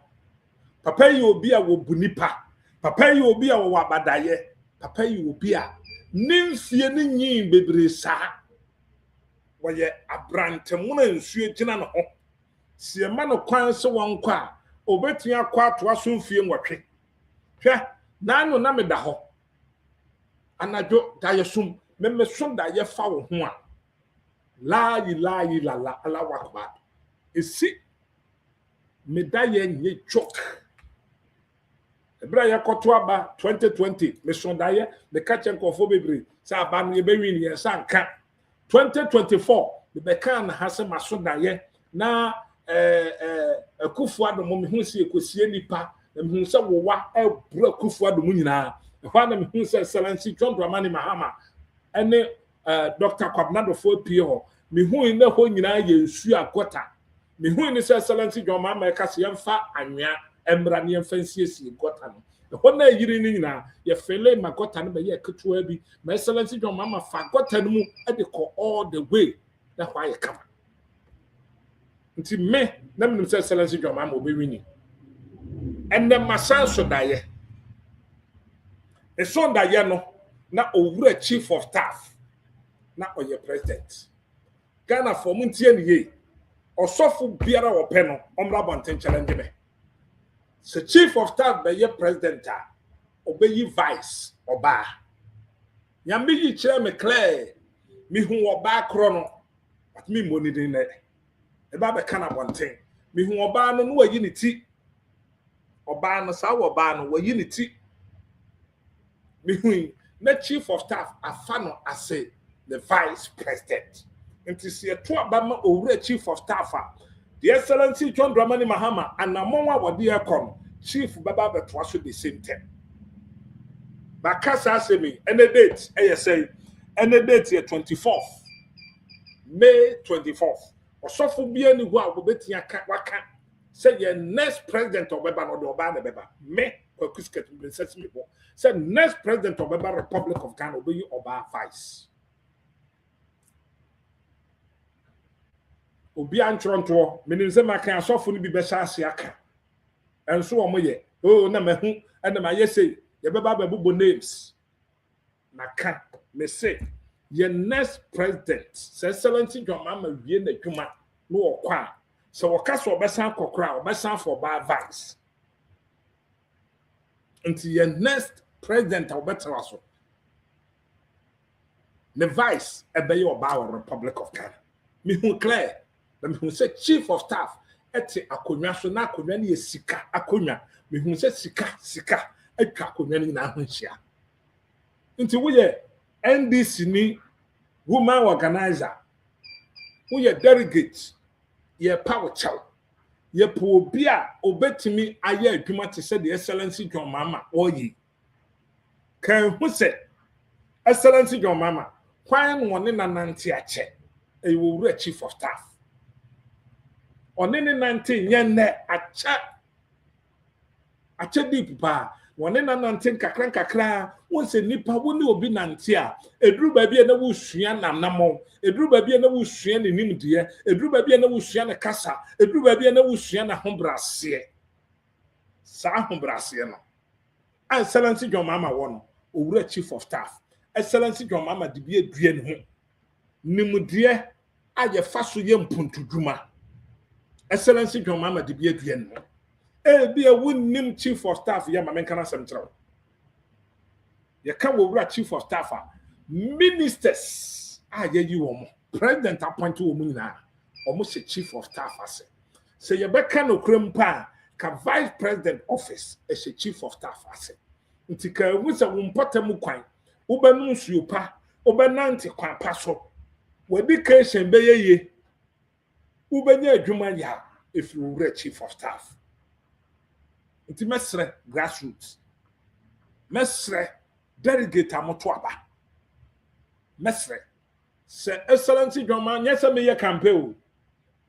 S5: papa yi obi a wo bunipa papa yi obi a wo abadaye papa yi obi a nimfie ne nyin bebre saa woye abrante mu na nsuo gina no ho sie ma no kwan se won kwa a obetua akwa to aso mfie nwotwe hwe nanu na meda ho anajo daye sum meme sum da ye fa wo ho a la ala wakba esi medaye nye chok ebra ya koto aba 2020 me son daye me kache nkofo bebre sa aba no ye bewin ye sa nka 2024 the bekan hase maso daye na akufu adom me hu se ekosie nipa me hu se wowa ebra akufu adom nyina ehwa na me hu se Excellency John Dramani Mahama ene Dr. Kwabnado fo pie ho me hu ne ho nyina ye nsu akota me hu ni se Excellency John Mahama ka se yemfa anwea emra ne yemfa nsiesie gota no ho na yiri ni nyina ye fele magota no be ye ketua bi ma Excellency John Mahama fa gota no mu e de ko all the way na why ye come nti me na me se Excellency John Mahama obewini and the masan so daye e so daye no na owura chief of staff na oye president Ghana for muntie ni ye osofo biara wo pe no omra bonten challenge me se chief of staff be ye president a obeyi vice oba nyame yi kire me clear mi hu oba kro no at me money din na e ba be kana bonten mi hu oba no no wayi ni ti oba no sa wo oba no wayi ni ti mi hu na chief of staff afano ase the vice president nti se to abama owura chief of staff the Excellency John Dramani Mahama and amonwa wode ekon chief baba beto aso the same time bakasa asemi any date say any date here 24th May 24th osofo bia ni ho a obetia waka say your next president of beba no de oba na beba me Kwaku sket princess me bo say next president of beba Republic of Ghana obeyi oba vice obi antronto menim se maka asofo ni bi be hyase aka enso wo moye na mahu na ma yese ye beba bebubo names maka me say your next president say Excellency John Mahama wie na dwuma no okwa so woka so obesan kokora obesan for ba vice until your next president obetara so the vice ebeye oba Republic of Ghana me hu clear me hu say chief of staff ete akonwa so na akonwa ne sika akonwa me hu say sika atwa akonwa ne na ho hia nti wo ye NDC ni woman organizer wo ye delegate ye power chow ye po obi a obetimi aye adwuma te say the Excellency John Mahama oyi kan hu say Excellency John Mahama kwan won ne nanante ache e wo wura chief of staff onene 19 yenne acha deep pa wone na 19 kakran won se nipa woni obi nante a eduru ba bia na wo sua namnamo eduru ba bia na wo sua ne nimde eduru ba bia na wo sua ne kasa eduru ba bia na wo sua na hombrase sa hombrase no Excellency John Mahama won owura chief of staff Excellency John Mahama de bia due ne ho nimde aye faso ye mpuntudwuma Excellency John Mama de bi aduan no be a wunnim chief of staff ya ma menka na asem kyerɛw ye ka wo wura chief of staff ministers yeyi wo mo president appoint wo mu nyina o mo se chief of staff ase se ye beka no krempa ka vice president office as a chief of staff ase nti ka wu se wo mpɔtam kwan wo banu nsuopa wo benante kwan pa so education be ye wo benya adwuma ya if you were chief of staff. Nti mesre grassroots. Mesre delegate amoto aba. Mesre se excellency Joma nyesa meye campaign o.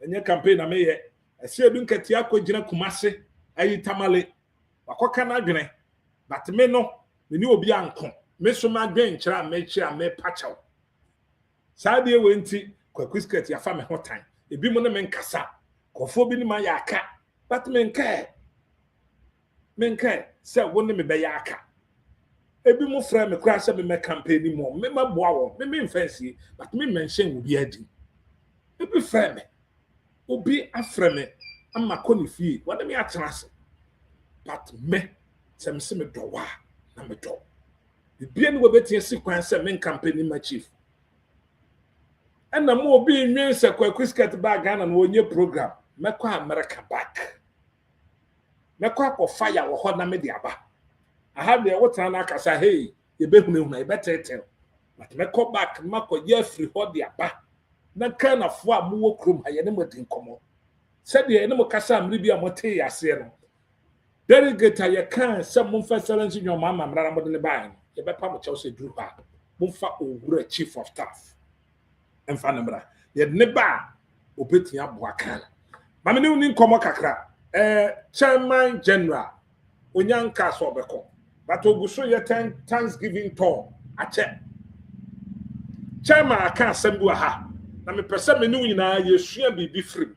S5: Enye campaign na meye. Ese edu nkati akogina Kumase ayi Tamale. Wakoka na adwene. But me no, me ni obi anko. Me so ma dwen kira me pachaw. Saa de we nti Kwaku skirt ya fa me ho tan. Ebi mo ne me nkasa. Kofo bi ni ma ya aka. But me nkae se wonne me be ya aka. Ebi mo fra me kra se me campaign ni mo. Me ma boa wo. Me mfansie, but me mention obi adi. Ebi fra me. Obi afra me ama koni fie. Wona me atrase. But me se me do wa na me do. Ebi eni wo betie si kwan se me campaign ni ma chief. And na mo obi nwen se Kwaku skirt bag Ghana no onye program. Mekọ America back. Mekọ akọ fire wo ho na me de aba. Aha de wo tana na akasa hey, ye behunehuna ye betetel. But mekọ back mako ye free ho de aba. Na kan afo a mo wo krom ha ye ne modin komo. Said ye ne mo kasa amri bi a mo te yase no. Delegate ye kan se mo fa excellency nyo mama mra na mo de ne ba no. Ye bepa mo chew se duru ba. Mo fa owura chief of staff. Emfa na mra. Ye ne ba obetia aboa kan. Mama ne uni nkomo kakra chairman general onyanka so obeko but oguso ye Thanksgiving tour ache chairman aka asem ha na me pese me ne nyina yesua bibi free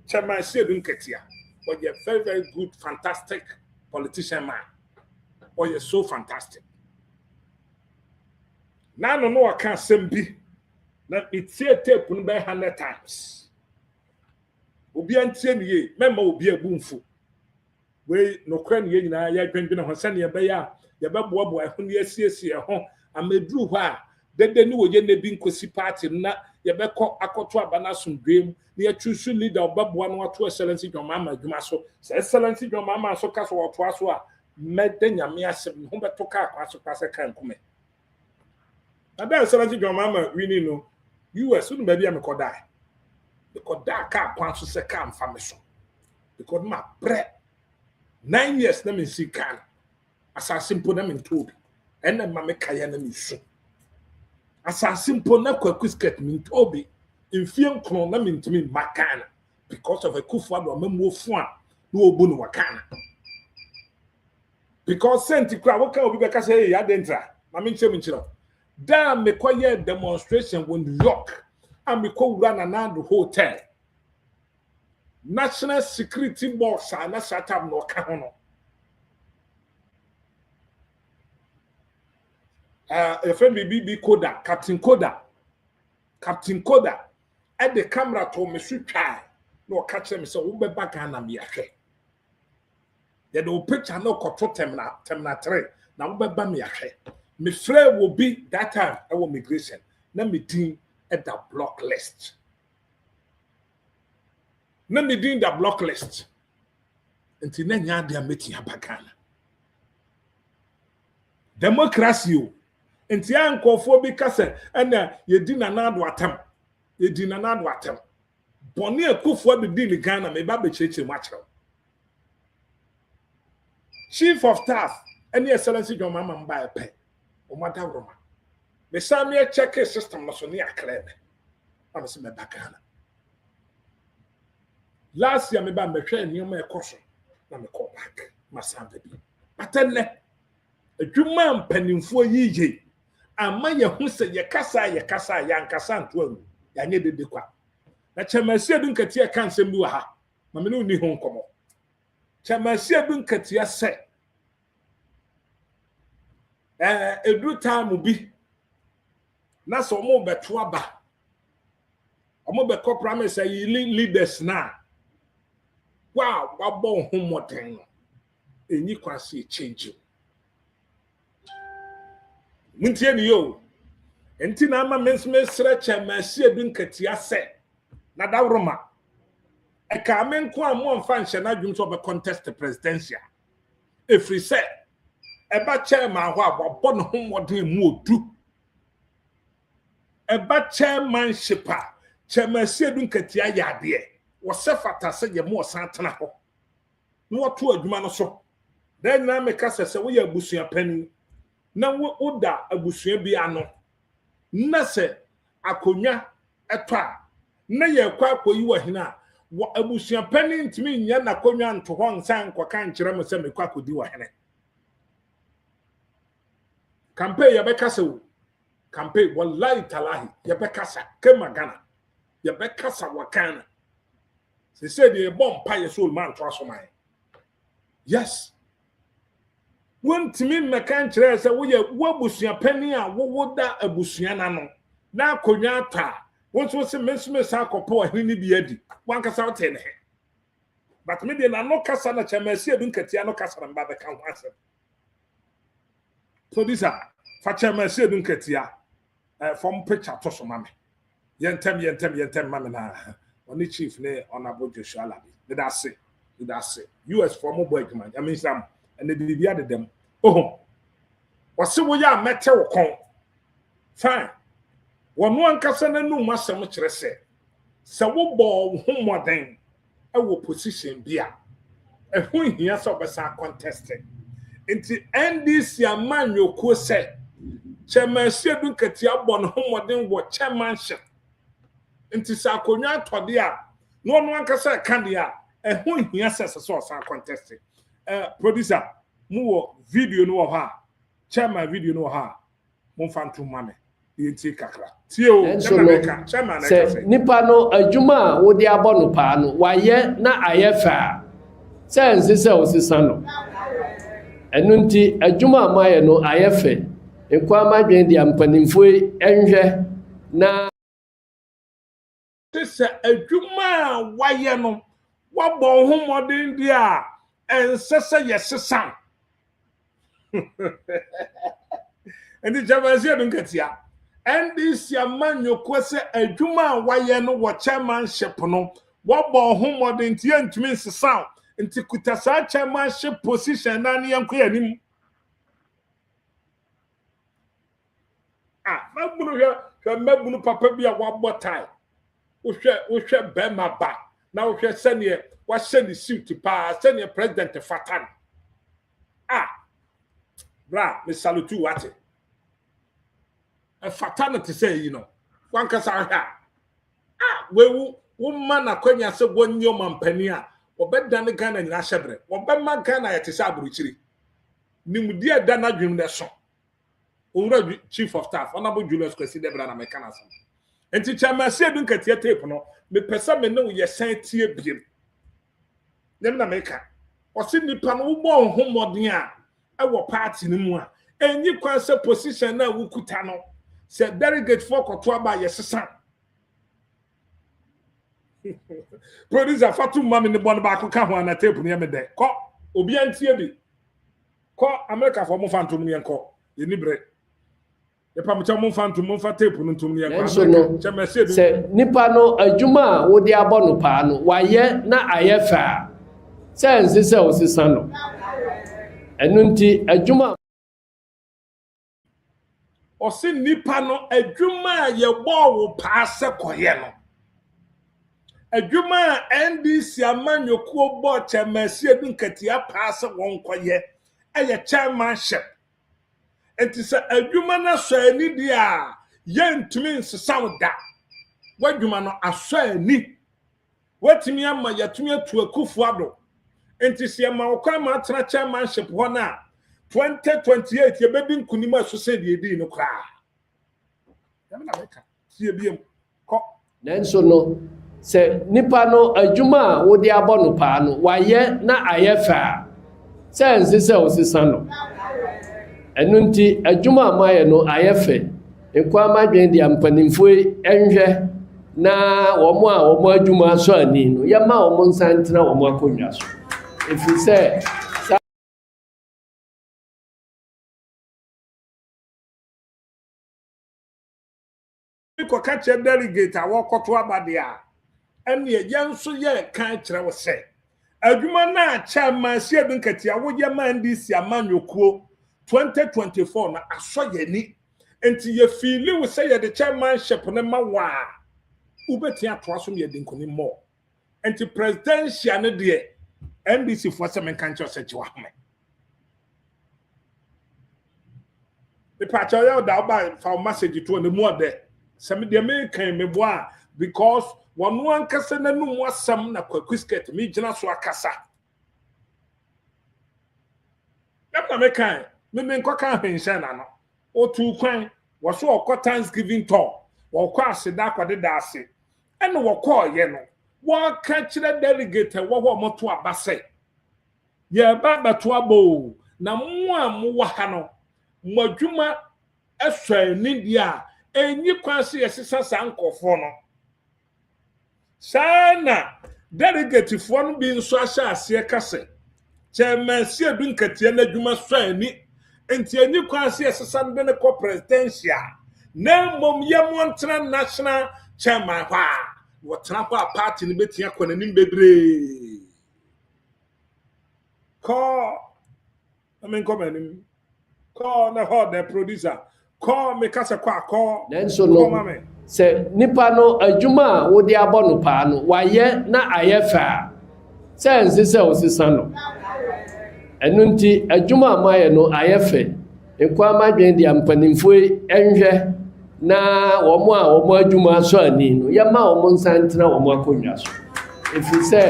S5: chairman se edu nketia but you very very good fantastic politician man or you so fantastic na no aka asem bi na itie tape no be 100 times obi antie niye memma obi abumfu we no kra niye nyina ya dwendwene ho sane ye be ya ye be boaboa ho ne asiesie ho ameduru ho a dede ni woye na bi nkosi party na ye be akoto abana somdwem na ye choose leader obaboa no ato excellency John Mama adwuma so se excellency John Mama so ka so oto aso a mede nyame asem ho beto ka akwaso kwase kan kome na da excellency John Mama wini no US no ba bia me kodai because that car kwanso se kam famiso because ma pre 9 years na me see kan asasimpo na me ntobi ena ma me kaya na me su asasimpo na Kwaku skirt me ntobi mfie nkron na me ntimi makana because of a kufu ado mamu ofu a na obu no wakana because senti kra wo kan obi be ka say ya dentra ma me nchiro da me koye demonstration in New York and we call Rananando Hotel. National Security Box and a Satam no Kahono. A friend BB Koda, Captain Koda, at the camera told me, try no catch them so we back and be a share. The no picture no control temna 3. Now we me a share. My friend will be that time our migration. Let me team at the block list. Let me do the block list. Until then, you are meeting a bagana. Democracy. Until you are because and you did another attempt. You did another attempt. Bonnie Kufu be deal Ghana, me baby church match. Chief of staff, any excellency your mama buy a pay. O matter Roma. Me sami check system no so near clear. I'm say me bagana. Last year me ba me hwe ni ma ekoso na me call back my son baby. Atenne adwuma mpanimfo yiye ama ye hu se ye kasa ya nkasa nto awu ya nye dede kwa. Na chamasi edu nkatia kan sem bi wa ha. Ma me no ni ho nkomo. Chamasi edu nkatia se edu time bi na so mo beto aba. Omo be corporate say leaders na wow wabɔ ho mmɔden no ɛnyi kwase change muntie ni yo enti na ama mesre chamasi edu nkatia sɛ na dawroma eka menko a mo mfa nhye na dwum so be contest presidential efri sɛ eba chairman ho a wabɔ no ho mmɔden mu odu eba chairmanship a chamasi edu nkatia yade wɔsɛ fata sɛ ye mo san tena hɔ no wɔto adwuma no so then na me ka sɛ wo yɛ abusua pani na wo da abusua bi ano na sɛ akonwa ɛtɔ a na yɛ kwa akoyi wɔ hena wo abusua pani ntimi nya na konwa nto hɔ nsan kwaka nkyerɛ mo sɛ me kwa akodi wɔ hene campaign yɛ bɛka sɛ wo campaign wallahi talahi yɛ bɛka sa kema Ghana yɛ bɛka sa wakana se sɛ de bomb pa yɛ so man to asoman yes won timi meka nkyerɛ sɛ woyɛ wabusua pani a woda abusua nano na akonwa ata won so se mesme sa akɔpɔ ahini ni bi adi wan kasa wote ne he but me de na no kasa na chamasi edu nkatia no kasa na mba bɛka ho asɛm so this fa chamasi edu nkatia from picture to so mame yentem mame na oni chief ne honorable Joshua Alabi did I say US from boy command I mean some and the bibia de dem oh wase wo ya mete wo kon fine wono ankasa na nu masem kire se wo bo ho moden e wo position bia e ho hia se obesa contest enti NDC amanyoko se chamasi edu nkatia bo no ho moden wo chairmanship enti sa akonwa atode a no no ankasa kan dia e ho hia se so san contest producer mu wo video no wo ha chairman video no ha mo fanto mame yenti kakra tie o chairman na say
S10: nipa no adwuma wo de abɔ no paa no wayɛ na ayɛ fa sɛ nsese o sisa no ɛno nti adwuma ma yɛ no ayɛ fa nkwa amadwen de ampanimfo enhwɛ na
S5: sɛ adwuma wayɛ no wabɔ ho modern dia ensese yesesa endi chamasi edu nkatia NDC amanyoko se adwuma wayɛ no wo chairmanship no wabɔ ho modern dia ntumi nsesa nti kutasa chairmanship position na ne yanko yanim mabunu hwɛ mabunu papa bi a wabɔ tie wohwɛ bema ba na wohwɛ sɛne wahyɛ ne suit pa sɛne president fatan bra me salute wate fatan te say you know wan kasa ha we man na kwanya se wonyo mampani a obedane Ghana nyina hyebre obema Ghana yete se aburuchiri nimudi eda na dwum ne so owura chief of staff honorable Julius Kwesi Debra na mekana sam enti chamasi edu nkatia tape no me pesa me ne wo ye san tie biem nem na meka o se nipa no wo bo ho modern a e wo party ni mu a enyi kwan se position na wo kuta no se delegate for koto aba ye sesa producer fatu mami ne bon ba ko ka ho na tape ne me de ko obi antie bi ko America for mo fantom ne enko ye ni bre e pa mo cha mo fantom mo fa tape no ntom ne enko chamasi
S10: se nipa no adwuma wo de abɔ no paa no wayɛ na ayɛ fa sɛ nsese o sesa no ɛno nti adwuma
S5: o se nipa no adwuma ye bɔ wo paa sɛ koyɛ no adwuma NDC amanyoko bɔ chamasi edu nkatia paa sɛ won koyɛ ɛyɛ chairmanship enti sɛ adwuma na so ani dia yentumi nsesa da wadwuma no aso ani watimi ama yatumi atu akufu ado enti se ma okwa ma tra chairmanship ho na 2028 ye bedi nkunim aso se de edi no kra ya na meka tie biem ko
S10: nanso no se nipa no adwuma wo de abɔ no paa no wayɛ na ayɛ fa sɛ nsese o sesa no ɛno nti adwuma ma yɛ no ayɛ fa nkwa amadwen de ampanimfo enhwɛ na wɔn adwuma so ani no yɛma wɔn nsa ntena wɔn akonnwa so ɛfiri sɛ
S5: ko ka che delegate a wɔkɔto abade a ɛne yɛn nso yɛ kan kyerɛ wo sɛ adwuma na chairman sie bi nkati a woyɛ man DC amanyokuo 2024 na asɔ yɛni enti ye feeli wo sɛ yɛ de chairmanship ne ma wa ubeti atoa so yɛ de nkoni mo enti presidential ne de NDC fo sɛ men kan kyerɛ sɛ kyewa home the pacha yɛ da ba fa message to ne mu ɔde sɛ me de me kan me boa because wɔn ankasa nanum wasam na Kwaku skirt me gyina so akasa na me kan me nkɔka hwenhyɛ na no otu kwan wɔso ɔkɔ Thanksgiving tour wɔkɔ aseda akɔde da ase ɛna wɔkɔ yɛ no wɔka kyerɛ delegate wɔwɔ moto abasɛ yɛ ba bato abo na mo a mo wɔ ha no mo adwuma ɛsɔ ani dia enyi kwan se yɛsesa sankɔfo no sana delegate fo no bi nso ahyɛ ase kase chairman sie bi nkatia na adwuma sɔ ani enti enyi kwan se yɛsesa no ne kɔ presidential na mom yɛmo ntena national chairman hɔ a wɔtena hɔ a party no betia kɔ nanim bebree call I mean come in call na hɔ the producer call me kasa call
S10: nanso no sɛ nipa no adwuma a wode abɔ no paa no wayɛ na ayɛ fa sɛ nsi sɛ osisa no ɛno nti adwuma a mayɛ no ayɛ fɛ nkwa amadwen de ampanimfo enhwɛ na wɔn adwuma so ani no yɛma wɔn nsa ntena wɔn akonnwa so ɛfiri sɛ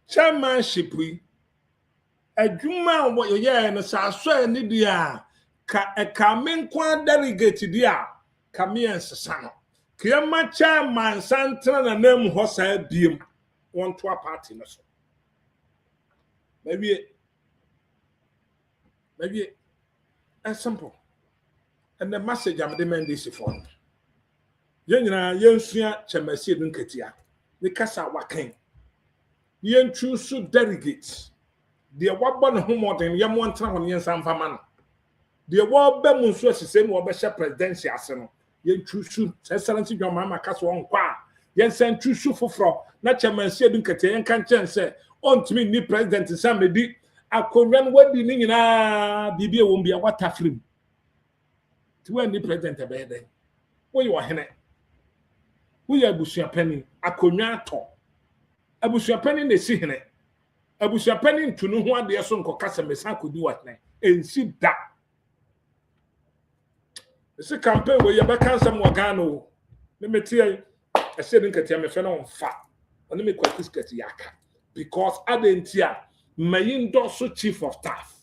S5: chairmanship we adwuma wo yɛ no sa so ani dia ka menkwa delegate dia ka me ensesa no kiyama chairman santra na nam ho sa biem won to a party no so maybe as simple and the message am the man this for yen nyina yensua chamasi no nkatia ne kasa wakan yen choose delegate de wabɔ ne homoden yɛ mo ntena ho ne nsa mfama no de wɔba mu nso asise no wɔbɛhyɛ presidential ase no yen choose excellence dwom mama kasa wɔn kwa yen san choose foforo na chairmanship du nkatia yen kan kyɛn sɛ ontimi ni president samedi akonwa no wadi ni nyina bibi e won bia wata film ti wan ni president ebede wo yi ohene wo ya abusua pani akonwa ato abusua pani na si hene abusua pani ntunu ho ade so nkoka se mesa kodi watne ensi da ese campaign we ya beka nsam wo Ghana o me metie ese din katia me fe na onfa oni me Kwaku skirt yaka because adentia mayindo so chief of staff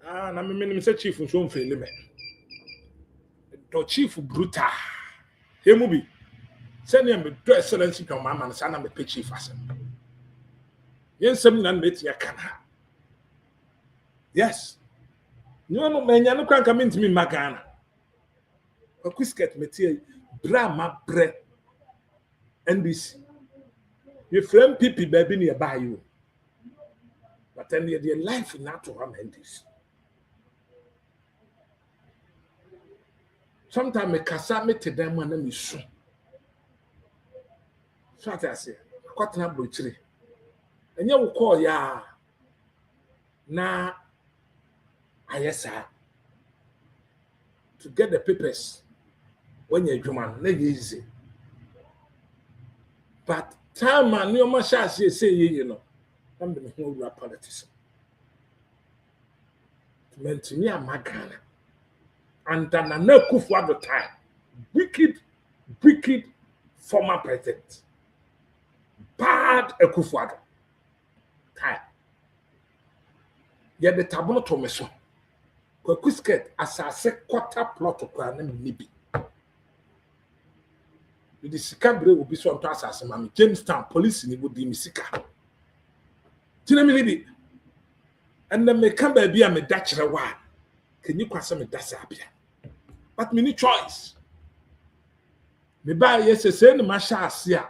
S5: na me say chief so mfele me do chief brutal hemu bi sene me do excellence kwa mama na sana me pe chief asem yensem na metia kana yes no menya no kwanka mentimi magana Kwaku skirt metie drama bre NBC you frame people baby nearby you but then their life not to run this sometimes me kasa me te dem na me su so I say kwatena brochire enye wo call ya na ayesa to get the papers when you adwuma na easy but time and your machine say you know I'm the whole politics meant me a magana and then na kufu at the time wicked former president bad Akufo-Addo time ya the tabono to me so Kwaku skirt asase quarter plot kwa na me bi the sikabre will be so to asase mama Jamestown police ni go di mi sika tina mi bi and then me come baby and me Dutch rewa. Can you cross me that's up here? But me need choice. Me buy yes say no masha asia.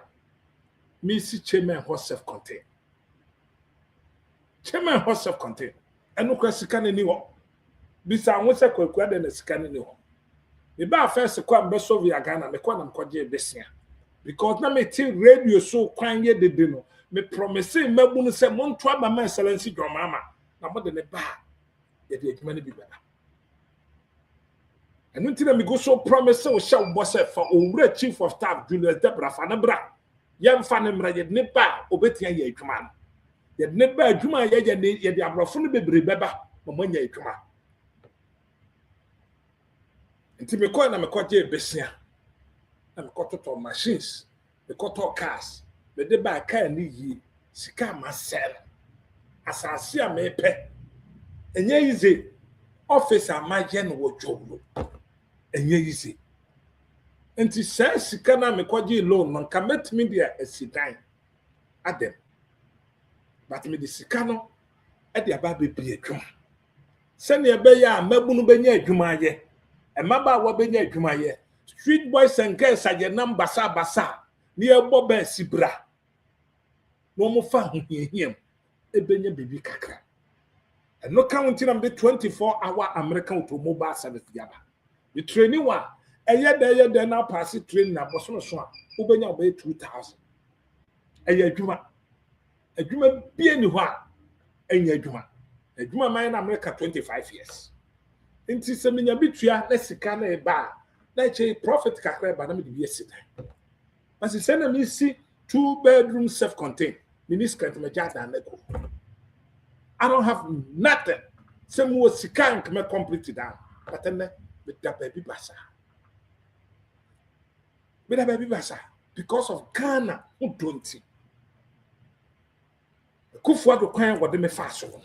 S5: Me see chairman who self-contained. Chairman who self-contained. And no question can ni wo. Bisa won say Kwaku de na sika ni ho. Me buy first kwa mbeso via Ghana me kwa na mkwaje besia. Because na me ti radio so kwan ye dede no. Me promise mabu no say monto aba ma excellency dwomama. Na mo de ne ba. Ye de adwuma ne bi baba. And until me go so promise so shall boss for over chief of staff Julius Debra Fanabra. Yam Fanemra yet nipa obetia ye adwuma. Yet nipa adwuma ye de abrofo no bebre beba momonya adwuma. Until me call na me kwaje besia. Na me kototo machines, me kototo cars. Me de ba car ni yi sika ma sell. Asase a me pe. Enye easy. Office amaje no wo job. Enye easy. Enti say sika na me kwaje loan man ka metimi dia asidan adem. But me the sika no e de aba bebre adwuma. Se ne be ya mabunu benya adwuma ye. E maba wo benya adwuma ye. Street boys and girls are your number basa near Bob Sibra. No more fun him. A benya baby kakra. And no counting on the 24-hour American automobile service yaba. The training one, a year there now pass it training na bosono so ubenya obey 2,000. A year juma. A juma be anywhere. A year juma. A juma mine America 25 years. Inti seminya bitua na sika na eba. Na che profit kakra ba na me be sit. But say na me see 2-bedroom self-contained. Minister to me jada na ko. I don't have nothing. Some more sika can complete it down. But then with that baby basa. With that baby basa because of Ghana who don't see. Kufu ado kwan what me fast on.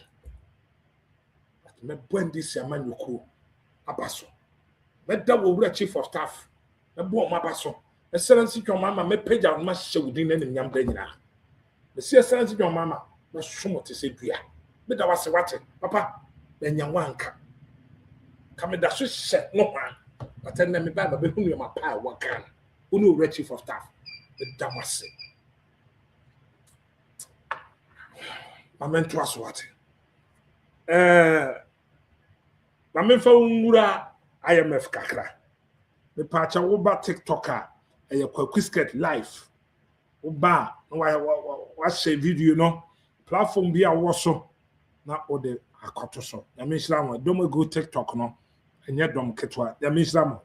S5: But me bwen this man you ko abaso. Me da wo chief of staff. Me bo ma abaso. Excellency John Mama me page out ma shewdin na nyam da nyina. Me see Excellency John Mama na somo te se dua. Me da wase wate papa na nyanwanka. Ka me da so she no han. But then me ba be hunu ma pa wa kan. Unu chief of staff. Me da wase. Mamen to aswate. Mamen fa umura IMF kakra. Me pacha wo ba TikToker e Kwaku skirt live. Wo ba wa share video no platform bi a wo so na o de akoto so. Ya me shira mo dom go TikTok no enye dom ketwa. Ya me shira mo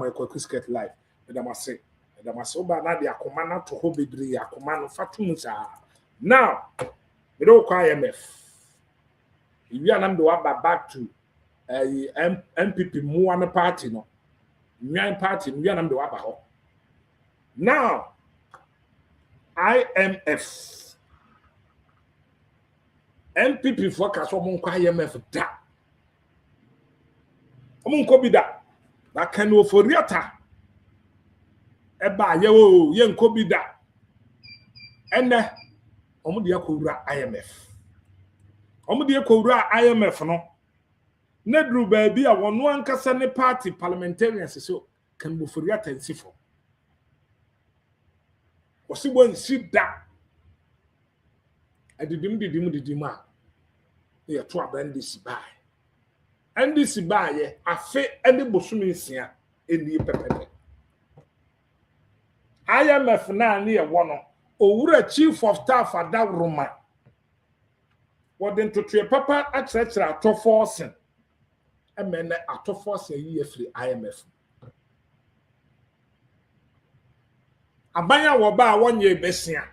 S5: e Kwaku skirt live. Me da mase wo ba na de akoma na to ho bebre akoma no fatum sa. Now we don't call IMF. If you are not the back to MPP Muana party, no, Nyan party, we are not the Wabaho. Now, IMF, MPP focus on IMF da. Omunko bi da. Ba kanu for riata. Eba yewo yenko bi da. Ene omude akowura IMF omude akowura IMF no na dru baabi a wono ankasa ne party parliamentarians so kan bofori atensifo osibo nsi da adidim a ye to abandi sibai ye afe ene bosumi nsia eni pepepe IMF na ne ye wono Owura chief of staff Adawroma. What then to try papa etc. to forcing. A man to force a year free IMF. Abanya waba 1 year besia.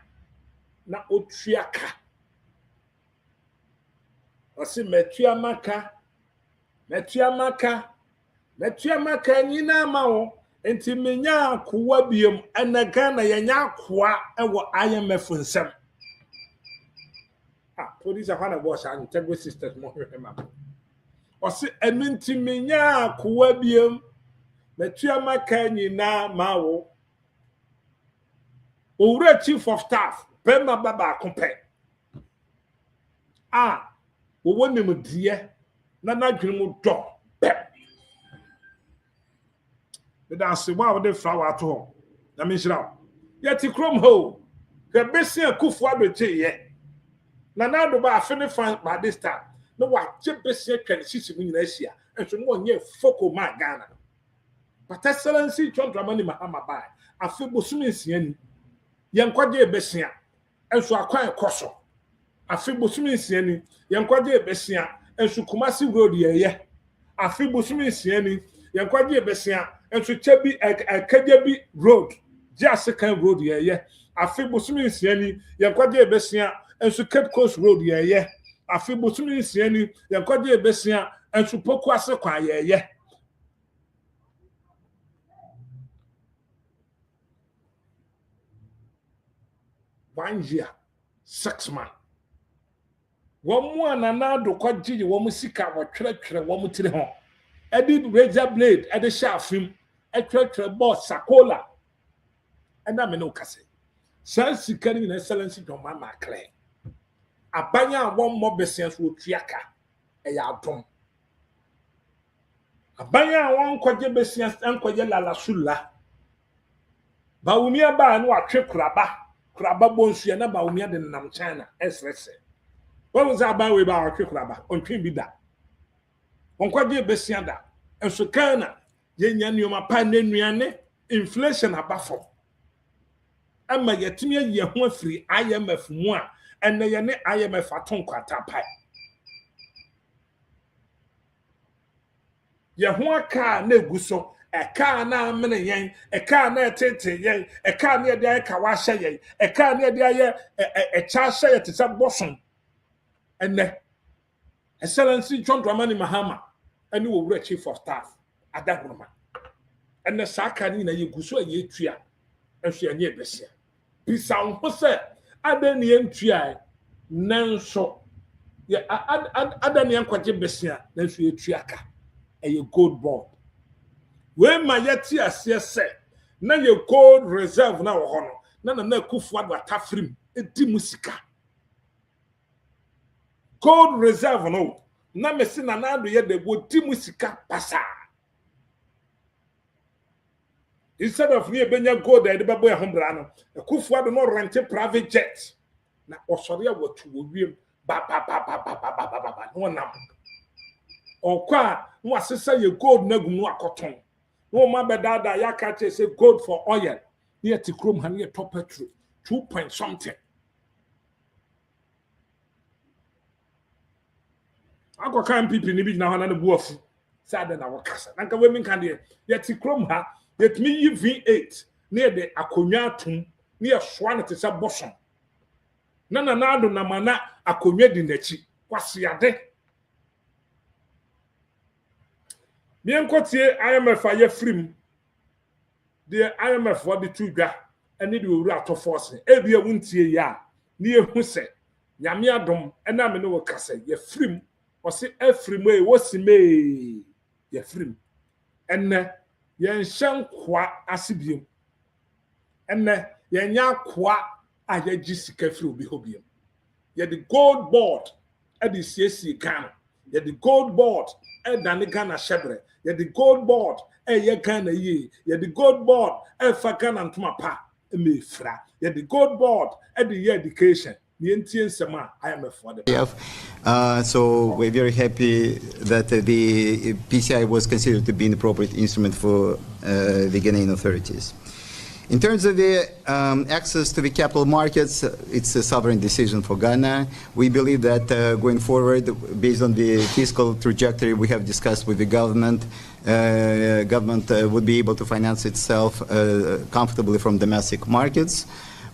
S5: Na otriaka. Osi metuamaka nyina mawo. Enti menya akwa biem anaga na yenya akwa ewo IMF nsem police ahana boss and integral sisters mo hwema o se enti menya akwa biem metuamaka nyina mawo owura chief of staff Bema baba akompe wo wonim die na nadwene mu dɔ pɛ da se wa wo de flower ato ho na me nhira yɛte krom ho hwɛ besi akufo abɛgye yɛ na do ba afe ne fan ba this time na wagye besi atwa ne sisi mu nyina ahyia nso no nyɛ foko ma Ghana but excellency John Dramani Mahama ba afe bosumi nsia ni yɛnkɔgye besia nso akwan kɔso afe bosumi nsia ni yɛnkɔgye besia nso Kumasi road yɛyɛ afe bosumi nsia ni yɛnkɔgye besia nso Chebi Akagya bi road Jasikan road yɛyɛ afe bosumi nsia ni yɛnkɔgye besia nso Cape Coast road yɛyɛ afe bosumi nsia ni yɛnkɔgye besia nso Poku ase kwa yɛyɛ 1 year 6 months wɔn a nana do kɔgye wɔn sika wɔtwerɛtwerɛ wɔn tiri ho ɛde razor blade ɛde hyɛ afim ɛtwerɛtwerɛ bɔɔ sakola ɛna me no kase saa sika ni na excellency John Mahama klɛ abanya a wɔn mmɔ besia so otuaka ɛyɛ adom abanya a wɔn kɔgye besia nkɔgye lalasula bawumia ba no atwe kuraba bonsu na bawumia de nam China esrese wɔn was aba we ba atwe kuraba ontwe bi da wɔn kɔgye besia da enso kana yenya nneoma pa n'anuane inflation abafo ama yetimi ayi ho afiri IMF mu a enne ye ne IMF atonkwata pa ye ho aka na eguso eka na amene yen eka na etete yen eka na ede ayi ka wa hye yen eka na ede ayi echa hye ye tesa boson enne excellency John Dramani Mahama ani wo wura chief of staff adagroma enne saka ni na ye guso ayi etua ehwe anye ebesia bisa ho se adani entua nanso ye adani enkwaje besia na ehwe etua ka eye gold bond we ma yeti ase se na ye gold reserve na wo ho no na kufu ado atafrim edi musika gold reserve no na mesi na ado ye de bo di musika pasa instead of me benya gold e de bebo e hombra no kufu ado no rent private jet na osore ya watu wo wiem ba no na okwa no asesa ye gold na gum no akoton no ma bedada ya ka che say gold for oil here ti chrome han ye top petrol 2 point something akwa kan pipi ni bi na hana ne buofu sada na wakasa nanka we min kan de ye ti chrome ha yet me V8 near the akonwa atum near swan te se boson na ado na mana akonwa di nachi kwase ade me enkotie IMF aye frim the IMF for the two dwa ene de owura to force e bia wuntie ya ne ehu se nyame adom ena me ne wo kase ye frim o se efrim e wo sime ye frim enne yen hyen kwa asibiem enne yen nya kwa ayagi sika firi obi hobiem ye the gold board e the CC Ghana ye the gold board e dane Ghana shebre ye the gold board e ye Ghana ye the gold board e fa Ghana ntoma pa e me fra ye the gold board e the education
S11: so we're very happy that the PCI was considered to be an appropriate instrument for the Ghanaian authorities. In terms of the access to the capital markets, it's a sovereign decision for Ghana. We believe that going forward, based on the fiscal trajectory we have discussed with the government, would be able to finance itself comfortably from domestic markets.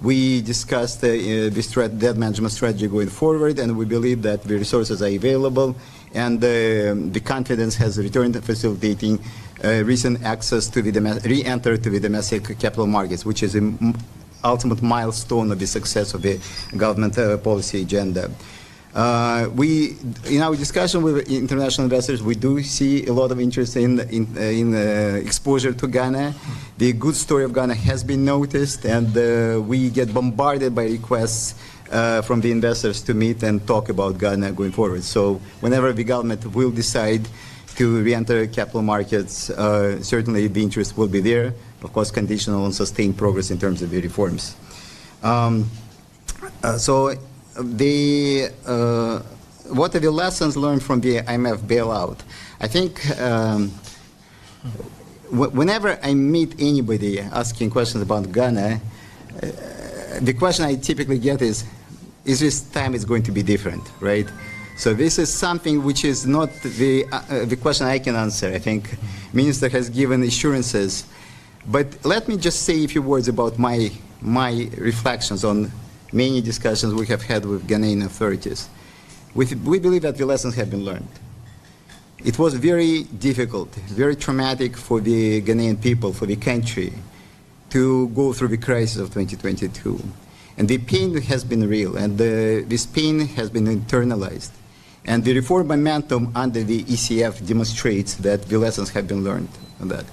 S11: We discussed the debt management strategy going forward, and we believe that the resources are available, and the confidence has returned, facilitating recent access to the re-enter to the domestic capital markets, which is an ultimate milestone of the success of the government policy agenda. In our discussion with international investors, we do see a lot of interest in exposure to Ghana. The good story of Ghana has been noticed, and we get bombarded by requests from the investors to meet and talk about Ghana going forward. So whenever the government will decide to re-enter capital markets, certainly the interest will be there, of course conditional on sustained progress in terms of the reforms. What are the lessons learned from the IMF bailout? I think whenever I meet anybody asking questions about Ghana, the question I typically get is this time is going to be different, right? So this is something which is not the question I can answer. I think Minister has given assurances. But let me just say a few words about my reflections on many discussions we have had with Ghanaian authorities. We believe that the lessons have been learned. It was very difficult, very traumatic for the Ghanaian people, for the country, to go through the crisis of 2022. And the pain has been real, and this pain has been internalized. And the reform momentum under the ECF demonstrates that the lessons have been learned on that.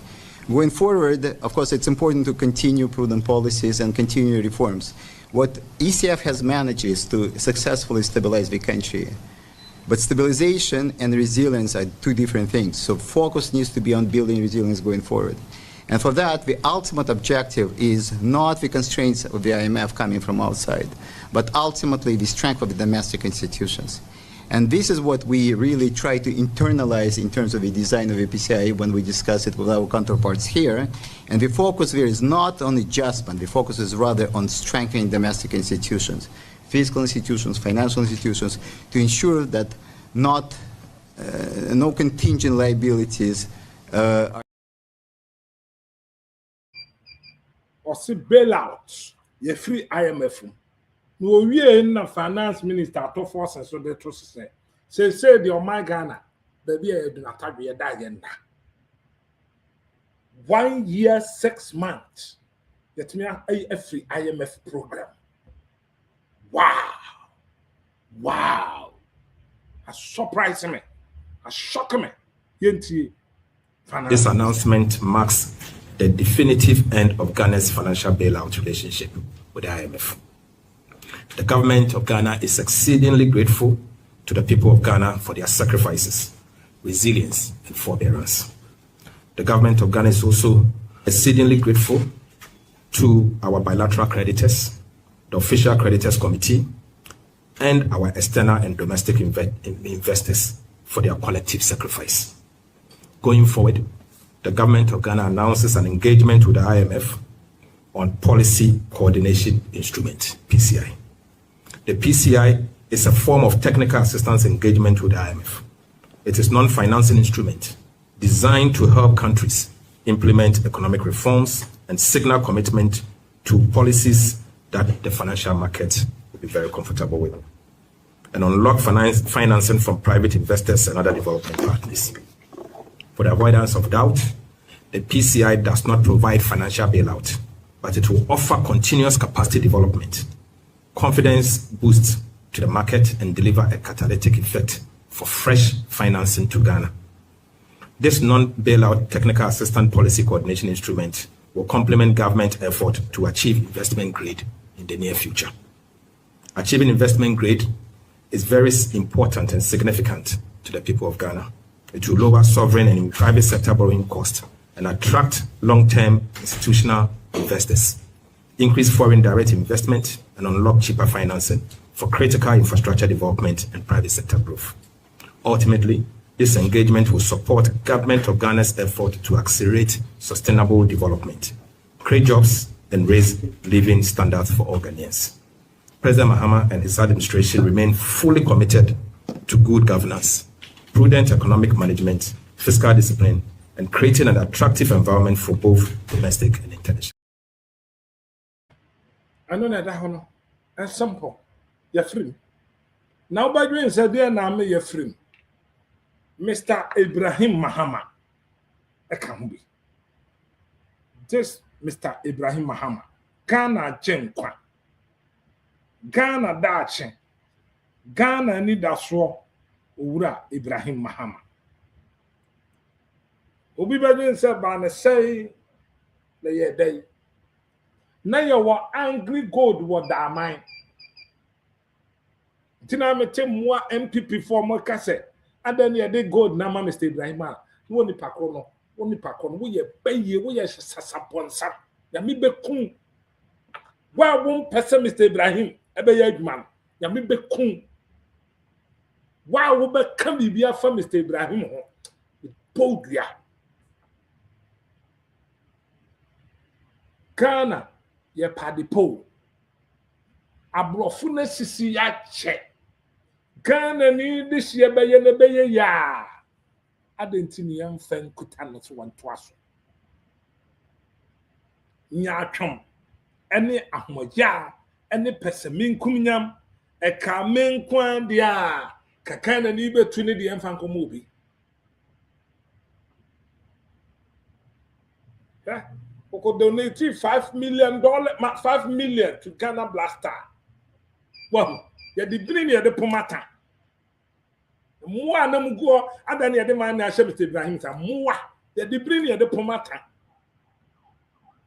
S11: Going forward, of course, it's important to continue prudent policies and continue reforms. What ECF has managed is to successfully stabilize the country. But stabilization and resilience are two different things. So focus needs to be on building resilience going forward. And for that, the ultimate objective is not the constraints of the IMF coming from outside, but ultimately the strength of the domestic institutions. And this is what we really try to internalize in terms of the design of the PCI when we discuss it with our counterparts here. And the focus there is not on adjustment. The focus is rather on strengthening domestic institutions, fiscal institutions, financial institutions, to ensure that no contingent liabilities are.
S5: Or see bailout, you free IMF. No, we in the finance minister to force and so they trust say the my Ghana, baby, I do not have your agenda. 1 year, 6 months. That me a free IMF program. Wow. A surprise me. A shock me.
S12: This announcement marks the definitive end of Ghana's financial bailout relationship with the IMF. The government of Ghana is exceedingly grateful to the people of Ghana for their sacrifices, resilience, and forbearance. The government of Ghana is also exceedingly grateful to our bilateral creditors, the Official Creditors Committee, and our external and domestic investors for their collective sacrifice. Going forward, the government of Ghana announces an engagement with the IMF on Policy Coordination Instrument, PCI. The PCI is a form of technical assistance engagement with the IMF. It is a non-financing instrument designed to help countries implement economic reforms and signal commitment to policies that the financial market will be very comfortable with, and unlock financing from private investors and other development partners. For the avoidance of doubt, the PCI does not provide financial bailout, but it will offer continuous capacity development, confidence boost to the market, and deliver a catalytic effect for fresh financing to Ghana. This non-bailout technical assistance policy coordination instrument will complement government effort to achieve investment grade in the near future. Achieving investment grade is very important and significant to the people of Ghana. It will lower sovereign and private sector borrowing costs and attract long-term institutional investors, increase foreign direct investment, and unlock cheaper financing for critical infrastructure development and private sector growth. Ultimately, this engagement will support government of Ghana's effort to accelerate sustainable development, create jobs, and raise living standards for all Ghanaians. President Mahama and his administration remain fully committed to good governance, prudent economic management, fiscal discipline, and creating an attractive environment for both domestic and international.
S5: I know that that's simple. You're free. Now, by doing so, dear Name, you're free. Mr. Ibrahim Mahama, I can be. This Mr. Ibrahim Mahama, Ghana Jenkwa, Ghana Dache, Ghana Nidaswo, Ura Ibrahim Mahama. Obi badin said, "Bana say, the ye day." Now you were angry God what that mine. Tina mete mwa MPP for mo kase. Adan ye de gold na ma Mr. Ibrahim a. No ni pakro no. Oni pakro no. Wo ye beye, wo ye sasabonsa. Ya mi be kun. Wa won pese Mr. Ibrahim ebe ye adwuma. Ya mi be kun. Wa wo be ka bibia fa Mr. Ibrahim ho. Podua. Ghana ye padipo. Abrofo na sisi ya che. Ghana ni this year beye ne beye ya. Adentini yam fen kuta no so wanto aso. Nya atwom. Ene ahoja, ene pesemin kumnyam, e ka menkwan dia. Kakana ni betu ne de emfa nkomo obi. Yeah. We could donate $5 million, $5 million to Ghana Blaster. Well, you did bring the pomata. More than go, other than the man I shall Mr. Ibrahim. More, you did bring the pomata.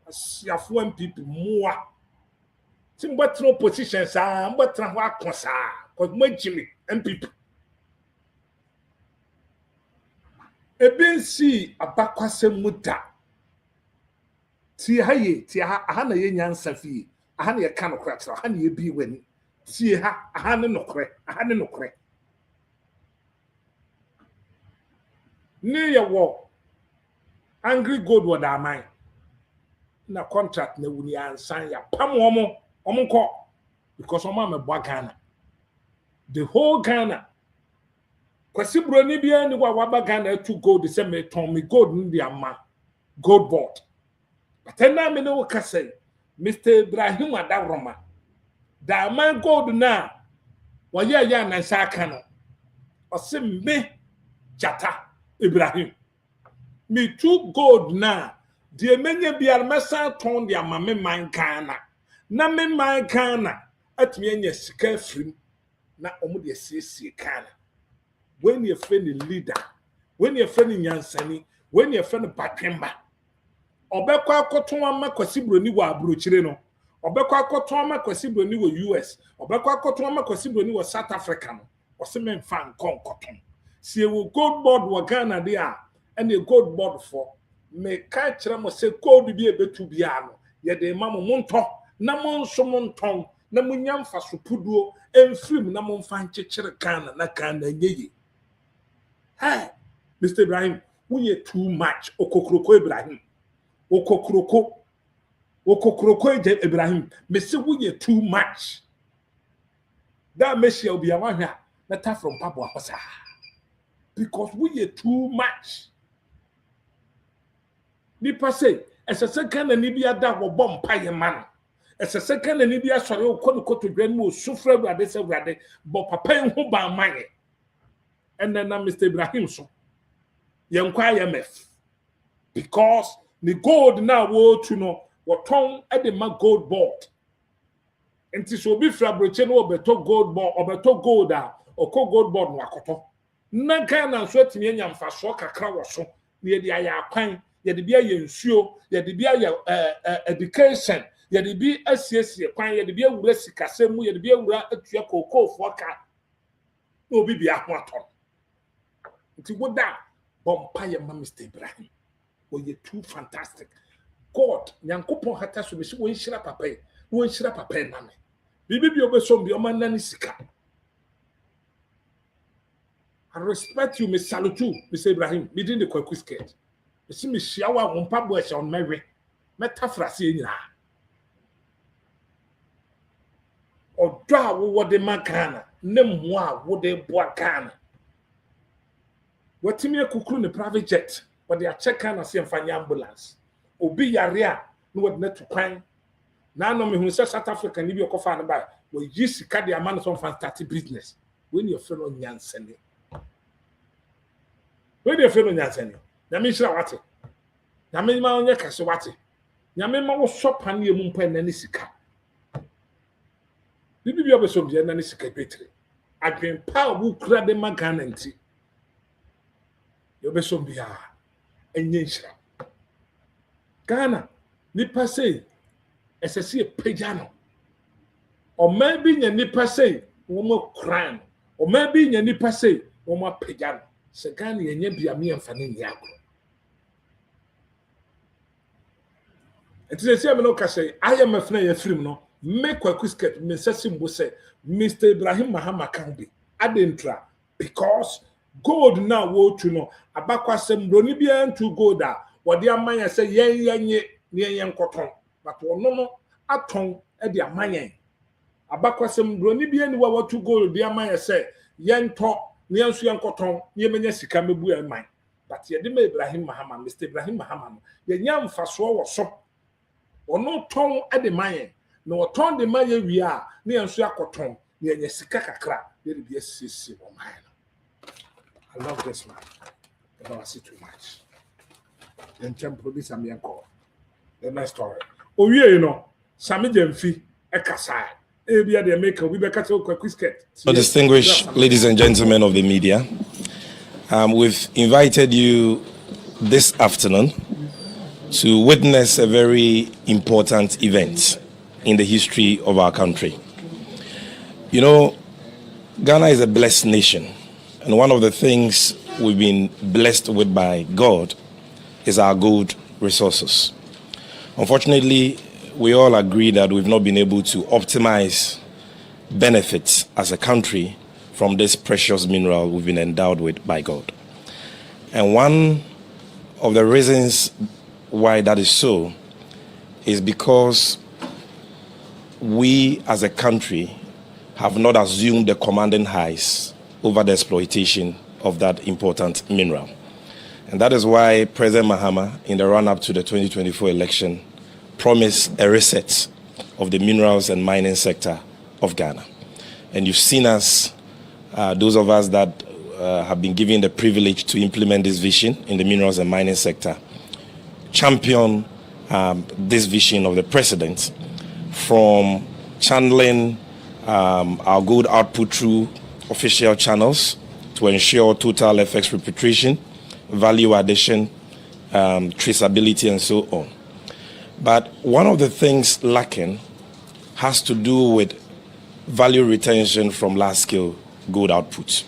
S5: As your foreign people, more. Some but no positions are, but what was because my Jimmy and people. A BC a bakwase muta. Ti haye ti ha na ye nyansa fie aha na ye ka no kra tra aha na ye bi wani ti ha aha ne nokre aha ne nokre ne ye wo angry gold wo da man na contract na wuni ansan ya pam omo nko because omo amebo Ghana the whole Ghana kwasi broni bia ni wa ba Ghana to gold se me ton me gold ndi ama gold board. But then I know say, Mr. Ibrahim Adavroma, da man gold na, wa ya na sakano. O se me jata Ibrahim. Me too gold na, de menye biar mesa ton dia ma me man Ghana. Na me man Ghana, atmi enye sika frim, na omu de siesie Ghana. When you friend the leader, when you friend Nyansani, when you friend Batwemba, obekwa akoton ama kwasi broni wo abrochire no obekwa akoton ama kwasi broni wo US obekwa akoton ama kwasi broni wo South Africa no osemen fan konkoton sie wo gold board wo Ghana de a ene gold board for me ka kire mo se gold bi ebetu bia no ye de ma mo monto na mo nso monton na munyam fa sopuduo emfrim na mo mfa nkyekere Ghana na Ghana nyeye hey Mr. Ibrahim we too much okokroko Ibrahim Okokroko Ibrahim, me say we too much. That Messi will be a one here, not from Papua Pasa. Because we too much. Nipa say, as a second and Nibia that will bomb pie man. As a second and Nibia sorry, ko to grandmo, suffer by this already, but papa who by money. And then Mr. Ibrahim so. Young choir meth. Because the gold now wo to no what tongue at the gold board. And this will be fabricated over gold board or beto gold or gold board wakoto. Nankana sweat me and for soka crow near the aya pine, yet the beer ensure, yet the beer education, yet the be SCS pine, yet the beer resica, same way the beer at your cocoa for cat. No be a water. It would that bompire Mr. Ibrahim. Oh, you're too fantastic. God, Yankopon hata so be so won shira papa na me. Bibi bi obeso bi o man na sika. I respect you, Miss Salutu, Mr. Ibrahim, within the Kwaku skirt. You see me shiawa won pabo e on mewe. Metafrase nyina. Odo a wo de makana, nem ho a wo de boa kana. Watimi akukuru ne private jet. But they are checking and see and ambulance. Obi yarea no would net to crime. Now no me who says South Africa ni bi okofa na ba. We use sika the amount of fantastic business. When your fellow nyansani. When your fellow nyansani. Na me shira wate. Na me ma onye kase wate. Na me ma wo shop an ye mu mpa na ni sika. Bibi bi obeso bi na ni sika betri. Adwen pa wo kura de magana nti. Yo beso bia. Enyenshira Ghana nipa say esese pejano or maybe nya nipa say woman crime, or maybe any passe, woman pagan, Sagani and Yabia me and Fanny Yako. It is a same say, I am a flyer film, no, make a quisket, Mrs. will say, Mr. Ibrahim Mahama can be, I didn't try, because gold now, woe to know, about some Bronibian to go there, what dear Maya say, near young cotton, but no, at tongue at their Maya. About some Bronibian, what to go, dear Maya say, young talk, near Suyan cotton, near Menesicamabu and mine. But ye did Ibrahim Mahama, Mr. Ibrahim Mahama, the young fast or so. Or no tongue at the Maya, no tongue the Maya we are, near Suya cotton, near Yesicaka crap, there be a sissy or mine. I love this man. I don't see too much. And temple this and me call. The next story. Oh, yeah, you know, Sammy Jemfi, Ekasai. Ebia the maker, we better talk a quisket.
S13: Distinguished ladies and gentlemen of the media, we've invited you this afternoon to witness a very important event in the history of our country. You know, Ghana is a blessed nation. And one of the things we've been blessed with by God is our gold resources. Unfortunately, we all agree that we've not been able to optimize benefits as a country from this precious mineral we've been endowed with by God. And one of the reasons why that is so is because we as a country have not assumed the commanding highs over the exploitation of that important mineral. And that is why President Mahama, in the run-up to the 2024 election, promised a reset of the minerals and mining sector of Ghana. And you've seen us, those of us that have been given the privilege to implement this vision in the minerals and mining sector, champion this vision of the president from channeling our gold output through official channels to ensure total FX repatriation, value addition, traceability, and so on. But one of the things lacking has to do with value retention from large-scale gold output.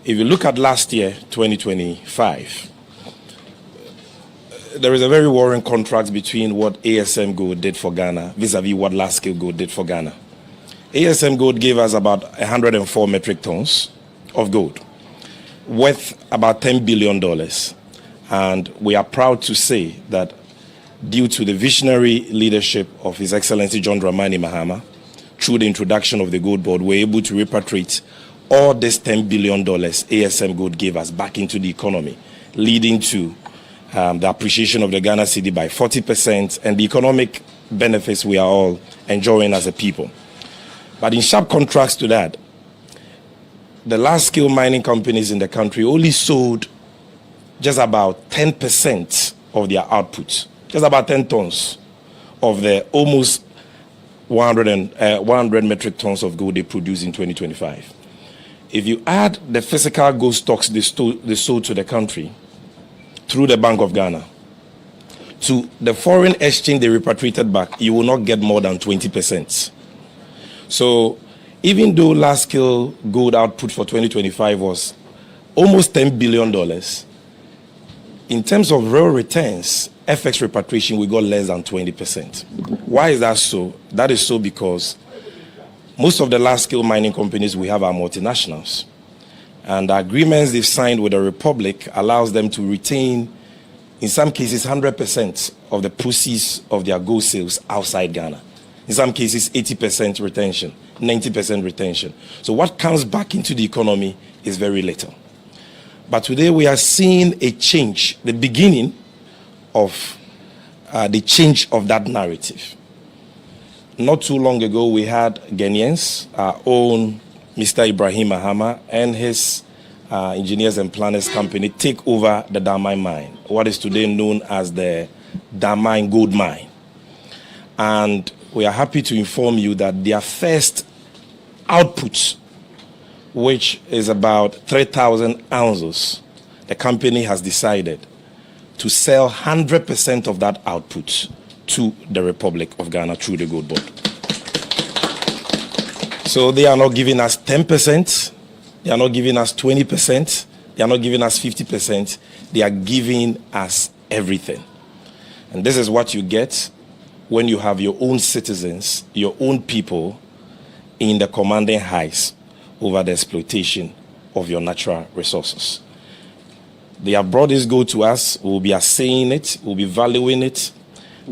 S13: If you look at last year, 2025, there is a very worrying contrast between what ASM Gold did for Ghana vis-a-vis what large-scale gold did for Ghana. ASM Gold gave us about 104 metric tons of gold, worth about $10 billion. And we are proud to say that due to the visionary leadership of His Excellency John Dramani Mahama, through the introduction of the Gold Board, we're able to repatriate all this $10 billion ASM Gold gave us back into the economy, leading to the appreciation of the Ghana cedi by 40% and the economic benefits we are all enjoying as a people. But in sharp contrast to that, the large-scale mining companies in the country only sold just about 10% of their output, just about 10 tons of the almost 100 metric tons of gold they produced in 2025. If you add the physical gold stocks they sold to the country through the Bank of Ghana to the foreign exchange they repatriated back, you will not get more than 20%. So even though large-scale gold output for 2025 was almost $10 billion, in terms of real returns, FX repatriation, we got less than 20%. Why is that so? That is so because most of the large-scale mining companies we have are multinationals. And the agreements they've signed with the Republic allows them to retain, in some cases, 100% of the proceeds of their gold sales outside Ghana. In some cases, 80% retention, 90% retention. So what comes back into the economy is very little. But today we are seeing a change, the beginning of the change of that narrative. Not too long ago, we had Ghanaians, our own Mr. Ibrahim Mahama and his engineers and planners company take over the Damai mine, what is today known as the Damai Gold Mine. And we are happy to inform you that their first output, which is about 3,000 ounces, the company has decided to sell 100% of that output to the Republic of Ghana through the Gold Board. So they are not giving us 10%, they are not giving us 20%, they are not giving us 50%, they are giving us everything. And this is what you get when you have your own citizens, your own people in the commanding heights over the exploitation of your natural resources. They have brought this gold to us, we will be assaying it, we will be valuing it,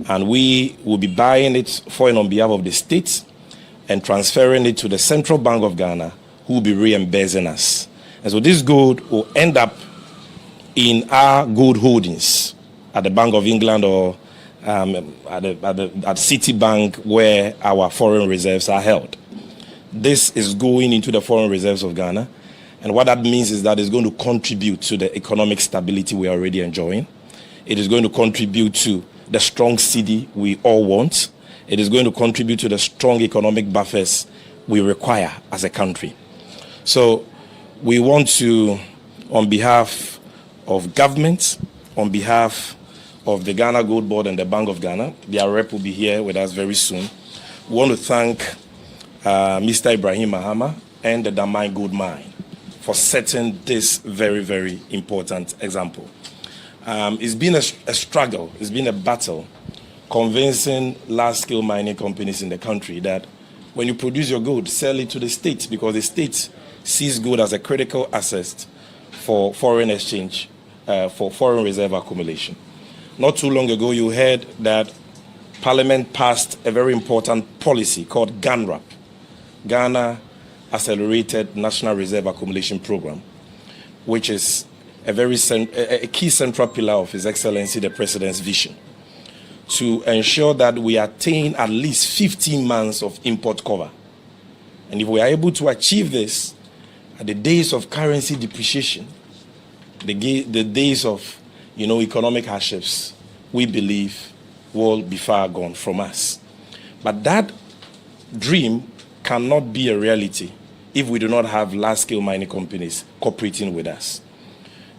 S13: and we will be buying it for and on behalf of the state and transferring it to the Central Bank of Ghana, who will be reimbursing us. And so this gold will end up in our gold holdings at the Bank of England or at Citibank, where our foreign reserves are held. This is going into the foreign reserves of Ghana. And what that means is that it's going to contribute to the economic stability we are already enjoying. It is going to contribute to the strong cedi we all want. It is going to contribute to the strong economic buffers we require as a country. So we want to, on behalf of government, on behalf of the Ghana Gold Board and the Bank of Ghana, their rep will be here with us very soon. We want to thank Mr. Ibrahim Mahama and the Damai Gold Mine for setting this very, very important example. It's been a struggle, it's been a battle convincing large-scale mining companies in the country that when you produce your gold, sell it to the state, because the state sees gold as a critical asset for foreign exchange, for foreign reserve accumulation. Not too long ago, you heard that Parliament passed a very important policy called GANRAP, Ghana Accelerated National Reserve Accumulation Program, which is a key central pillar of His Excellency the President's vision to ensure that we attain at least 15 months of import cover. And if we are able to achieve this at the days of currency depreciation, the days of economic hardships, we believe will be far gone from us. But that dream cannot be a reality if we do not have large-scale mining companies cooperating with us.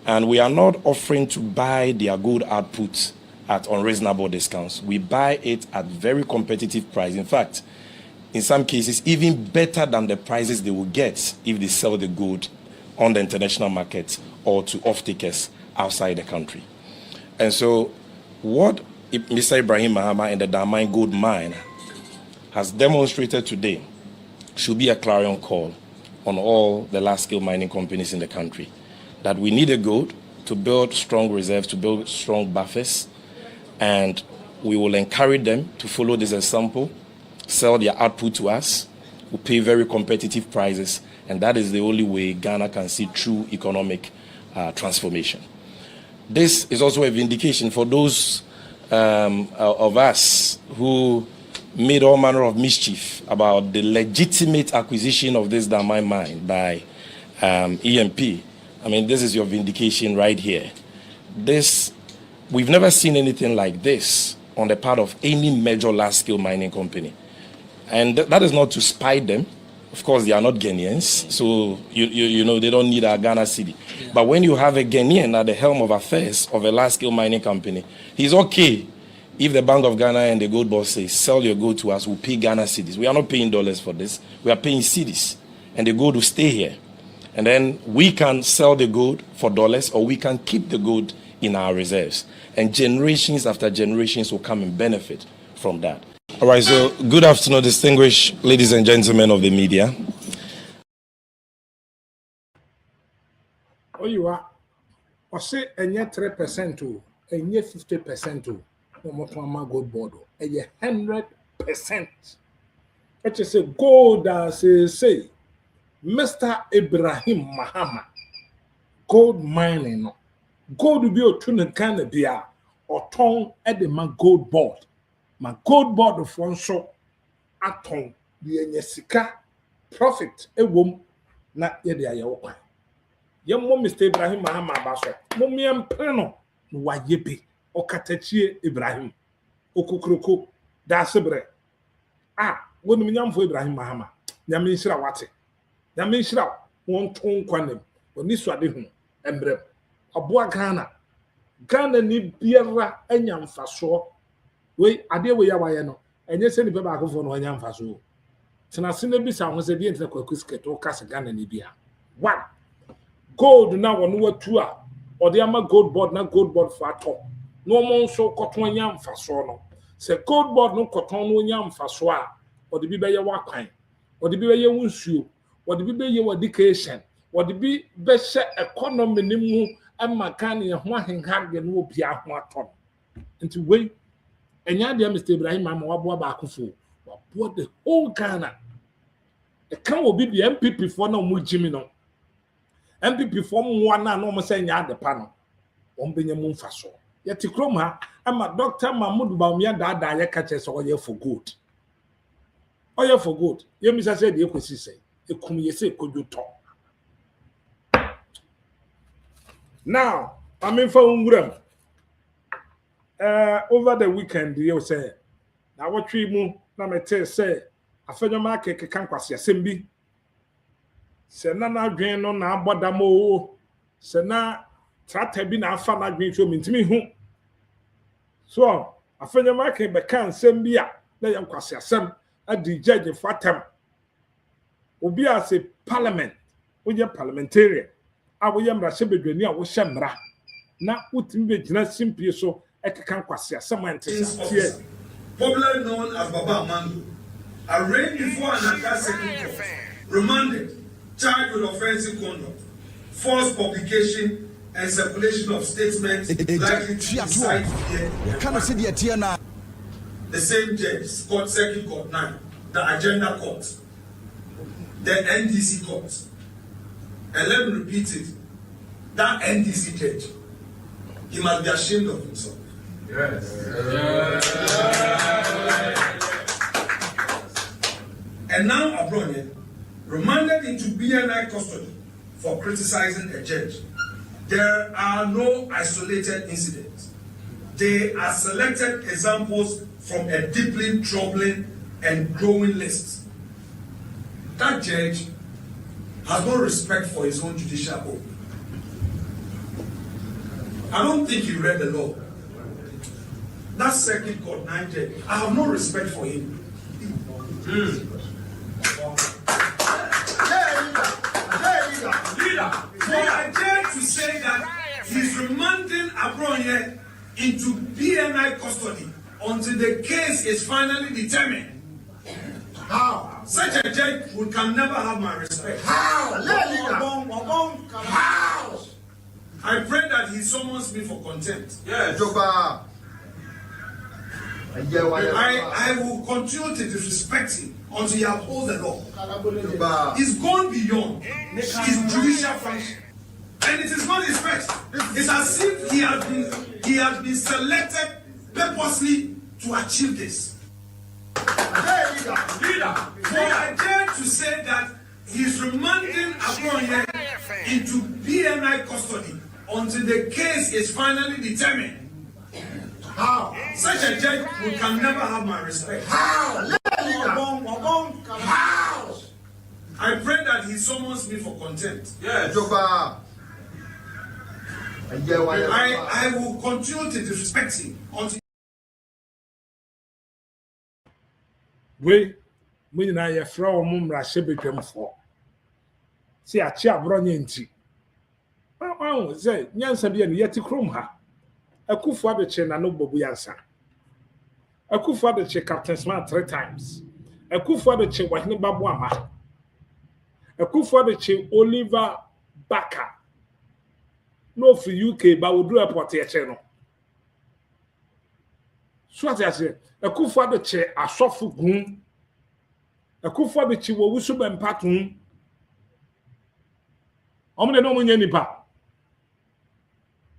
S13: And we are not offering to buy their gold output at unreasonable discounts. We buy it at very competitive price. In fact, in some cases, even better than the prices they will get if they sell the gold on the international market or to off-takers outside the country. And so what Mr. Ibrahim Mahama and the Damai Gold Mine has demonstrated today should be a clarion call on all the large-scale mining companies in the country, that we need a gold to build strong reserves, to build strong buffers, and we will encourage them to follow this example, sell their output to us, we pay very competitive prices, and that is the only way Ghana can see true economic transformation. This is also a vindication for those of us who made all manner of mischief about the legitimate acquisition of this Damai mine by EMP. I mean, this is your vindication right here. We've never seen anything like this on the part of any major large-scale mining company. And that is not to spite them. Of course, they are not Ghanaians, so they don't need our Ghana cedi. Yeah. But when you have a Ghanaian at the helm of affairs of a large-scale mining company, he's okay if the Bank of Ghana and the gold board say, sell your gold to us, we'll pay Ghana cedis. We are not paying dollars for this. We are paying cedis. And the gold will stay here. And then we can sell the gold for dollars, or we can keep the gold in our reserves. And generations after generations will come and benefit from that. All right, so good afternoon, distinguished ladies and gentlemen of the media.
S5: Oh, you are. I say, and yet 3% too, and yet 50% too. No more gold board, and yet 100%. It is a gold as say, Mr. Ibrahim Mahama, gold mining. Gold will be a tune kind of beer or tongue at the man gold board. My gold board of one show at tongue, the Yesika profit a womb, not yet the Ayawa. Young Mr. Ibrahim Mahama Basso, Mumiam Preno, Wayepi, or Katachi Ibrahim, Okukroko, Dasabre. Ah, when we yam for Ibrahim Mahama, Yamishra Wati, Yamishra, one tone quanem, when this was him, emblem. Aboa Ghana ni biara enyam faso we ade we ya waye no enye se ni pe ba akofo no enyam faso tena sene bi sa ho se bi entina Kwaku skirt o kasa Ghana ni bia one gold na wono watu a ode ama gold board na gold board for atop no mo nso koton anya mfaso no se gold board no koton no anya mfaso a ode bi beye wakwan ode bi beye wonsuo ode bi beye education ode bi be hye economy ni mu ama kan ye ho ahenkan de no obi aho aton nti we enya de Mr. Ibrahim ama wabo ba akofo wabo the whole Ghana e kan obi bi MPP for na mo jimi no MPP for mo na no mo say nya de pa no won benya mu mfaso yeti krom ha ama Dr. Mahmoud Bawumia da ye ka che so ye for good oye for good ye mi say de ekosi say ekum ye say kojoto now I mean for unguram over the weekend you say na watwi mu na mete say afenyo ma keke kan kwase asem bi se na na adwen no na abodamo se na trata bi na afa na adwen so mintimi hu so afenyo ma ke be kan sem bi a na yam kwase asem adi judge fatam obi a se parliament oje parliamentarian a wo yam rashe bedwani a wo hye mra na utimi be gina simpie so ekekan kwase asem antese
S14: popularly known as Baba Amando, arraigned before an Accra Second Court, remanded, charged with offensive conduct, false publication and circulation of statements likely to incite fear. The same judge, Court Second Court 9, the Agenda Court, the NDC Court, and let me repeat it, that NDC judge, he must be ashamed of himself. Yes. And now Abronia, remanded into BNI custody for criticizing a judge. There are no isolated incidents. They are selected examples from a deeply troubling and growing list. That judge has no respect for his own judicial oath. I don't think he read the law. That Second Court 9 judge, I have no respect for him. Leader, for a judge to say that he's remanding Abronia into BNI custody until the case is finally determined. How? Such a judge can never have my respect. How? How? I pray that he summons me for contempt. Yes. I will continue to disrespect him until he upholds the law. He's gone beyond his judicial function. And it is not his first. It's as if he has been selected purposely to achieve this. Leader, for a judge to say that he's remanding Abronia into BNI custody until the case is finally determined. How? Such a judge can never have my respect. How? How? I pray that he summons me for contempt. Yes. I will continue to disrespect him until.
S5: We na ye fra o mu mra hye betwamfo. Si a chi Abronya nti. Say nyansa bia ne yeti krom ha. Akufo abeche na no bobu yansa. Akufo abeche Captain Smart 3 times. Akufo abeche Wahine Babu Ama. Akufo abeche Oliver Baka. No for UK ba wodu airport ye che no. So ati ase Akufo abeche Asofu Gun. Akufo abeche wo wusu bempatun. Omne no munye nipa.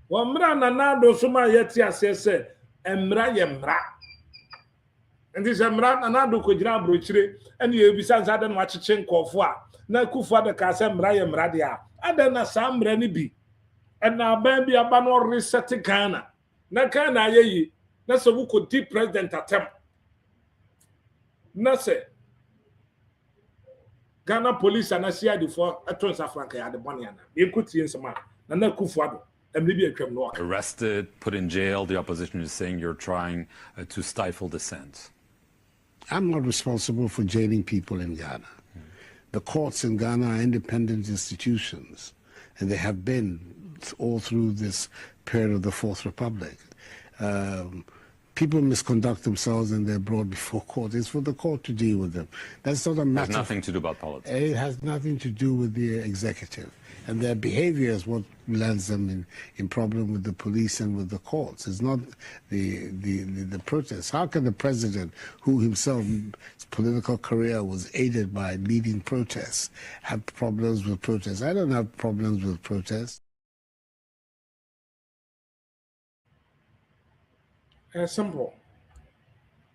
S5: Wamra na nado suma yeti asese emra yemra. Ndi se mra na nado ko gira brochire ene ye bisa nsa de no acheche nkofo a na Akufo de ka se mra yemra de a ada na sa mra ni bi ena ban bi aba no reset Ghana na Ghana ayeyi na so bu ko di president atem na se Ghana police and CID for aton Safranka ya de boni ana e kuti nsema na Akufo ado.
S15: Arrested, put in jail. The opposition is saying you're trying to stifle dissent. I'm not responsible for jailing people in Ghana. The courts in Ghana are independent institutions, and they have been all through this period of the Fourth Republic. People misconduct themselves and they're brought before court. It's for the court to deal with them. That's not a matter.
S16: It has nothing to do about politics.
S15: It has nothing to do with the executive. And their behavior is what lands them in problem with the police and with the courts. It's not the protests. How can the president, who himself, his political career was aided by leading protests, have problems with protests? I don't have problems with protests.
S5: Simple.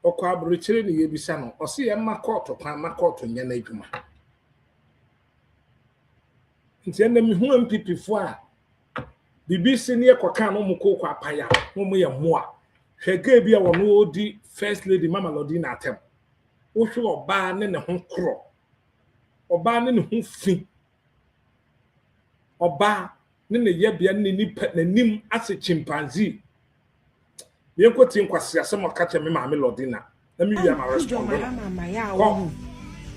S5: Oko abrochire ne yebisa no o se ye ma court kwan ma court nya na adwuma nti ene mi hu MPP fo a BBC ne ekoka no mu kokọ apaya no mu ye moa hwege bia wo no odi first lady Mama Lodina atem wo hwe oba ne ho kro oba ne ho fi oba ne ye bia ne nipa nanim ase chimpanzee yeko tin kwase asem okache me ma me Lodina na mi bia ma respond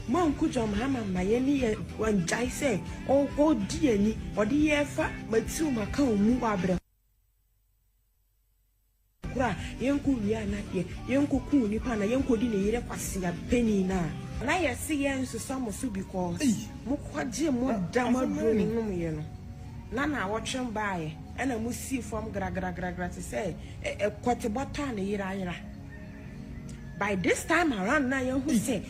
S17: man kujo mama ye ni ye wanjai se o go di ani odi ye fa matiu maka omu abra kura yenku ria na ye yenku ku ni pa na yenku di ne yire kwase ya peni na ye se ye nso some so because mu kwaje mu damadu ni num ye no na watching by ena mu si from gra to say kwate bota na yira by this time around na you who say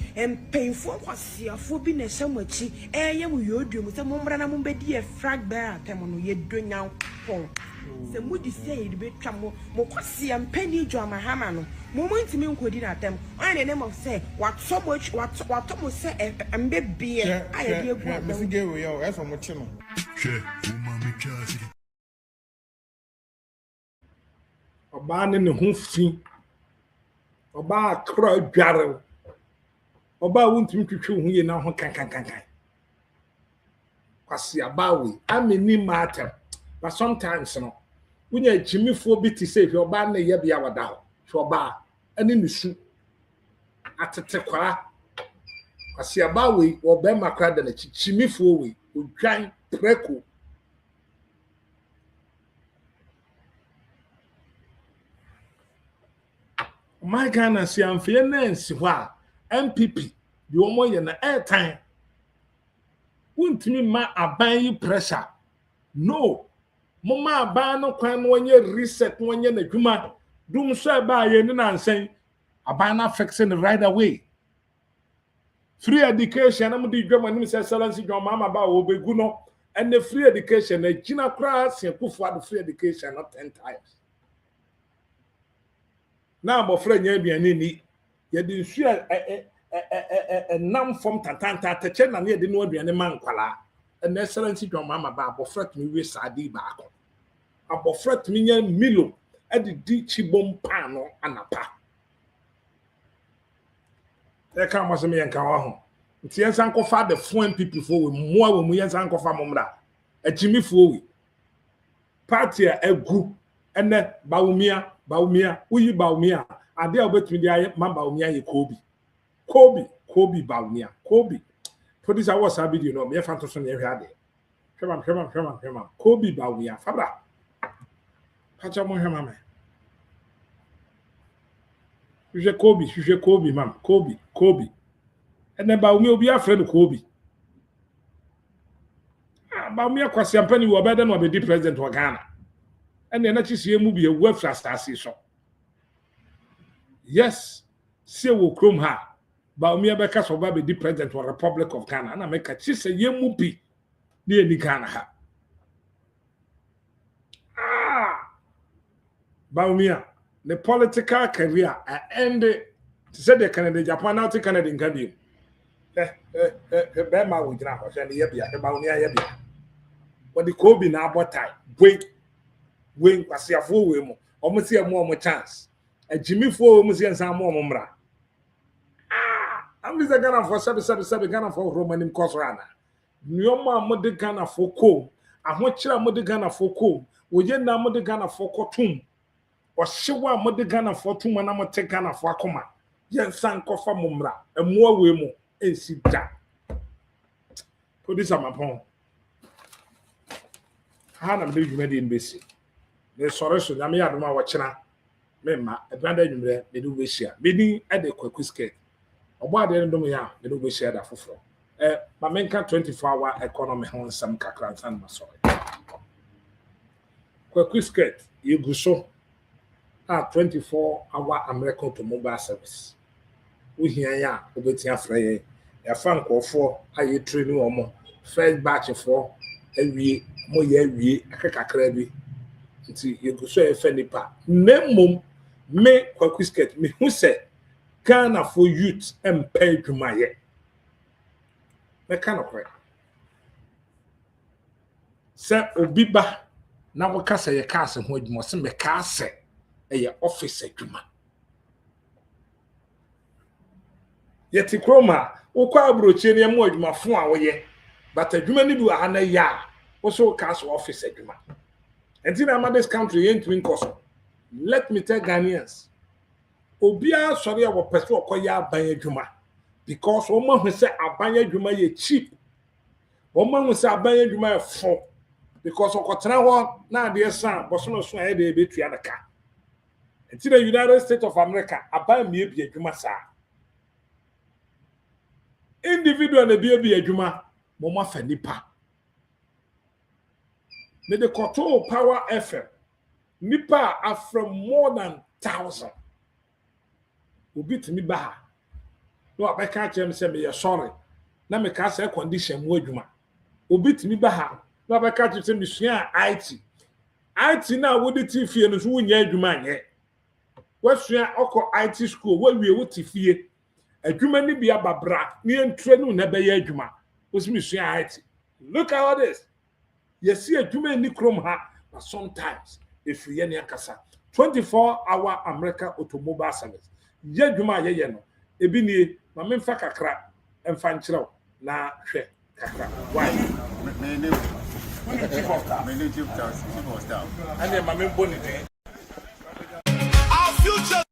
S17: painful kwasiafo bi na hyamachi ye mu yodum say mo mbra na mo bedi e frag bear atem no ye donya pon say mu di say e be twa mo kwasia mpani dwama hama no mo ntimi nkodi na atem on the name of say what so much what mo say mbe bie aye de egu
S18: me fi gewe yo e so mo chi no
S5: hwe wo ma me twa si oba ne ho fi oba kro dware oba wuntim twetwe hu ye na ho kan kwase abawe ameni matter but sometimes no wunya chimifo bi ti say oba na ye bia wada ho oba ani nusu atete kwara kwase abawe oba makra da na chimifo we odwan preko my Ghana si amfie na nsi ho a MPP bi omo ye na airtime wuntimi ma aban yi pressure no mo ma aban no kwan no nye reset no nye na dwuma dum so ba ye ni nansen aban na fixing right away free education am di dwuma nim se excellence dwuma mama ba wo begu no and the free education na gina kra se kufu ad free education not 10 times na abofra nya aduane ni ye di nsu nam from tantanta teche na ye di no aduane man kwala and excellence dwon mama ba abofra tumi we sadi ba akọ abofra tumi nya milo adidi chibom pa no anapa e ka mo se me yanka wa ho nti yensan ko fa the phone people for we mo awu mu yensan ko fa momra achimi fo we party a egu ene bawumia uyi bawumia ade a obetumi de aye ma bawumia ye kobi bawumia kobi producer was a video no me fa to so ne hwe ade hwema kobi bawumia fabra pacha mo hwema me huje kobi mam kobi ene bawumia obi afre no kobi bawumia kwasi ampani wo obede no obedi president wa Ghana and then actually mu be a web frustration so yes see wo krom ha ba omi abeka so ba be di president of Republic of Ghana na make chi se ye mu bi na eni Ghana ha ba omi a the political career end to say the Canada Japan out Canada in Canada be ma wo jira ho se ne ye bia ba omi a ye bia what the Kobe na abotai when kwasiafo we mu omo se mu omo chance ajimifo omo se nsan mu omo mra am biza Ghana for sabe Ghana for romanim kosrana nyoma amode Ghana for ko ahokyera amode Ghana for ko oye na amode Ghana for kotum o hyewa amode Ghana for tum na mo te Ghana for akoma yen sankofa mumra emwa we mu ensi da producer mapon ha na me dwuma de mbesi me sore so nyame yadoma wo kyena me ma edwanda nwumre me do behia me ni e de Kwaku skirt obo ade ndom ya me do behia da foforo ma menka 24-hour economy ho nsam kakra nsan ma sore Kwaku skirt yeguso 24-hour American automobile service. We hear ya, obetia frey. Ya fan nkofo aye training omo. First batch for ewie mo ye ewie akakakra bi. Nti yeguso e fe nipa. Nemom me Kwaku skirt me hu se Ghana for youth empay dwuma ye. Me kan okwe. Se obiba na wokasa ye kaase ho adwuma se me kaase eye office adwuma yeti kroma ukwa abrochie ne mo adwuma fo a woye but adwuma ni bi wa na ya wo so kaase office adwuma enti na this country ain't twin cost. Let me tell Ghanaians obia sori a wo pese okoya aban adwuma because wo ma hu se aban adwuma ye cheap wo ma hu se aban adwuma ye fo because okotena ho na ade san bosono so aye de betua na ka enti the United States of America aban mi ebi adwuma sa individual na bi adwuma mo ma fa nipa me the control power FM nipa are from more than 1,000 obi timi ba no abeka chem say me sorry na me ka say condition mo adwuma obi timi ba no abeka chem say me sua IT na wo de tifie no so wonya adwuma anye wasua oko IT school wa wie wo tifie adwuma ni bia babra ni entre no na be ya adwuma wo so me sua IT. Look at all this. You see adwuma ni krom ha but sometimes if you any akasa 24-hour America automobile service ye adwuma ye no ebi ni ma memfa kakra emfa nkyerɛw na hwɛ kakra why and my main bonnet. Our future.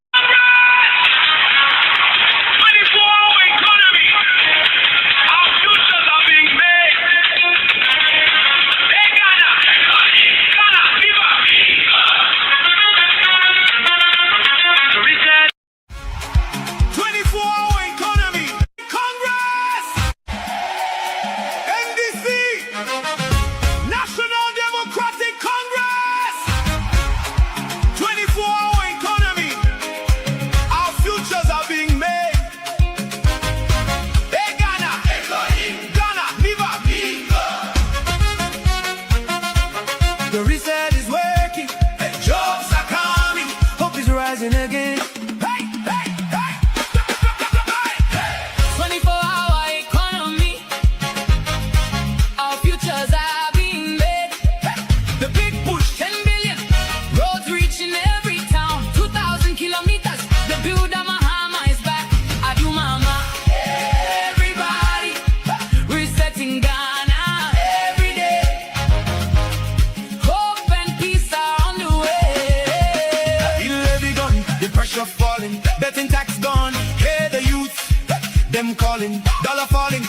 S6: Calling, dollar falling,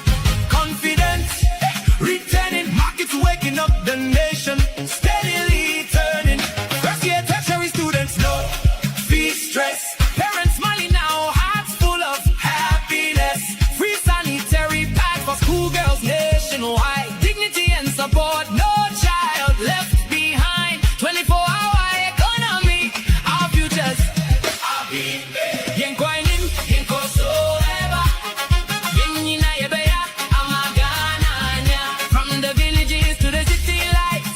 S6: confidence returning, markets waking up, the nation steadily turning. First year tertiary students, no fee stress. Parents smiling now, hearts full of happiness. Free sanitary pads for schoolgirls nationwide. Dignity and support, no child left behind. 24-hour economy, our futures are being made. From the villages to the city lights,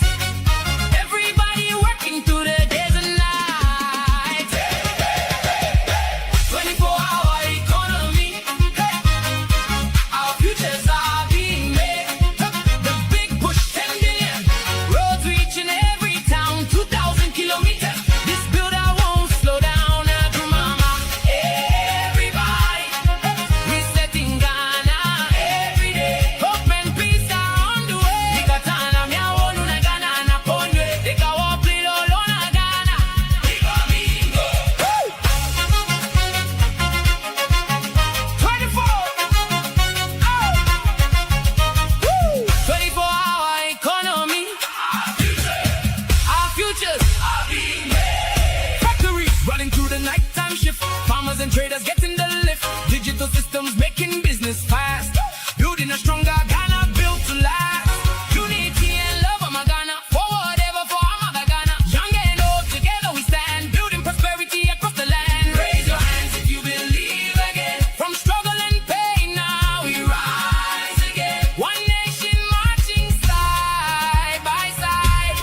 S6: and traders getting the lift. Digital systems making business fast. Building a stronger Ghana built to last. Unity and love, I'm a Ghana. Forward ever for I'm a Ghana. Young and old, together we stand. Building prosperity across the land. Raise your hands if you believe again. From struggle and pain, now we rise again. One nation marching side by side.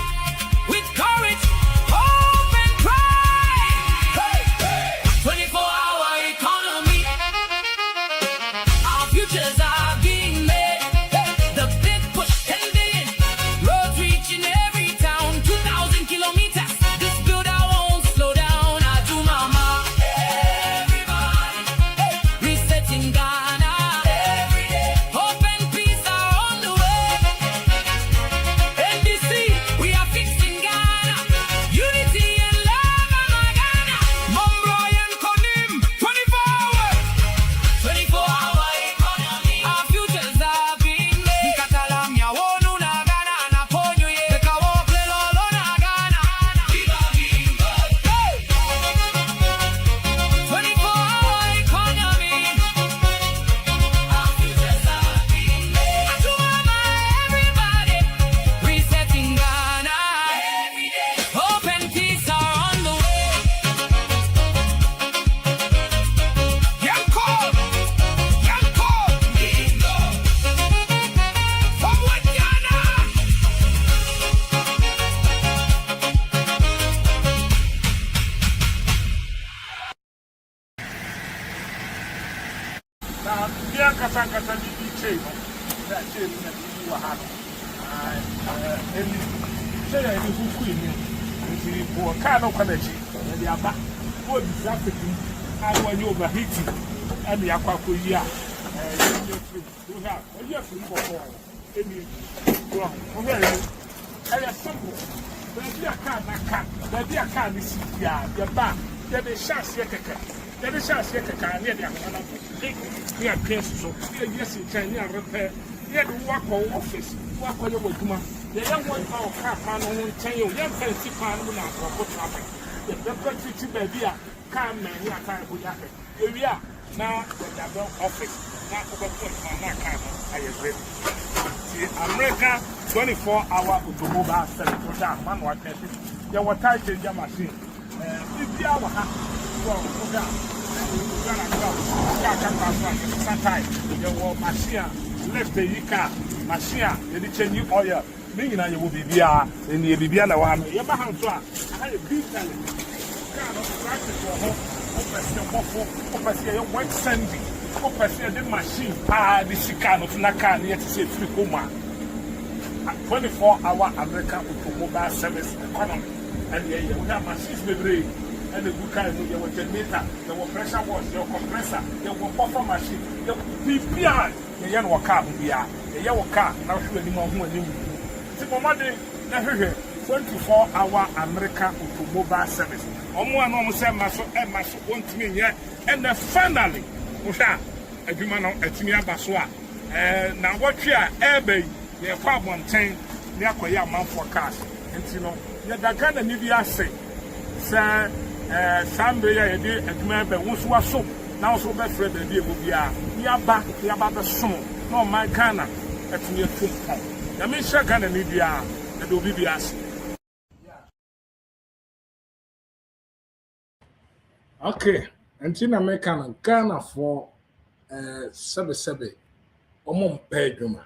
S6: With courage, hope and pride. 24-hour economy. Our futures are being made. The big push, 10 billion. Roads reaching every town. 2,000 kilometers. This build I won't slow down. I do mama. Everybody. Resetting Ghana. Every day. Hope and peace are on the way. NBC, we are fixing Ghana. Unity and love, I'm a Ghana. Mombroy and Konim. 24 hours. 24-hour economy. Our futures are being made. Katalamia wonu na Ghana na ponyo ye. Kawo plelolo na Ghana. Viva Viva. 24-hour economy. Our futures are being made. Atumama everybody. Resetting Ghana. Every day. Hope and peace are on the way. Yanko. Yanko. Bingo. Forward Ghana.
S5: Na bia kasa di chain no. Na chain na di wa ha no. Eni. Say ya ni ku ni. Nti bo ka no kwa na chi. Na di aba. Wo di traffic ni. A wo nyo overheating. Ani akwa ko yi a. Ni free. Do ha. O yi free bo ko. Eni. Do. O he ni. Aya simple. Baby aka na ka. Baby aka ni si ya. Ya ba. Ya de chance ya keke. Ya de chance ya keke ni ya akwa na. We are case so. Yes, you can repair. You had to work on office. Work on your woman. The young one our car man on 10 years. Young fancy pan will not go traffic. The country baby can man here can't go jacket. Here we are now. The office now over my car. I agree. America 24-hour automobile service. Man, what can you? What type of machine? If you are machine left the car machine the change oil meaning you will be via in the Bibiana one you have to I a big talent kind of practice for home work sending the machine the sican of Naka near to say free coma 24-hour American automobile service economy and we have machines maybe and the good kind of your generator, your pressure wash, your compressor, your buffer machine, your PPR, the young car, the yellow car, now show anymore who are 24-hour American automobile service. Almost say muscle and muscle want me yet, and then finally, Musha, a human at Timia Baswa. Now what you are, Abbey, your problem 10, near Koya Mount for cars, and you know, yet that kind of Nivea say, sir. Sunday, I did a man, but once was so now so best friend, the dear will be back the song. No, my Ghana, at me a foot. The Misha Ghana Media, the Dobibias. Okay, and in American Ghana for 7 Omon Pedruma.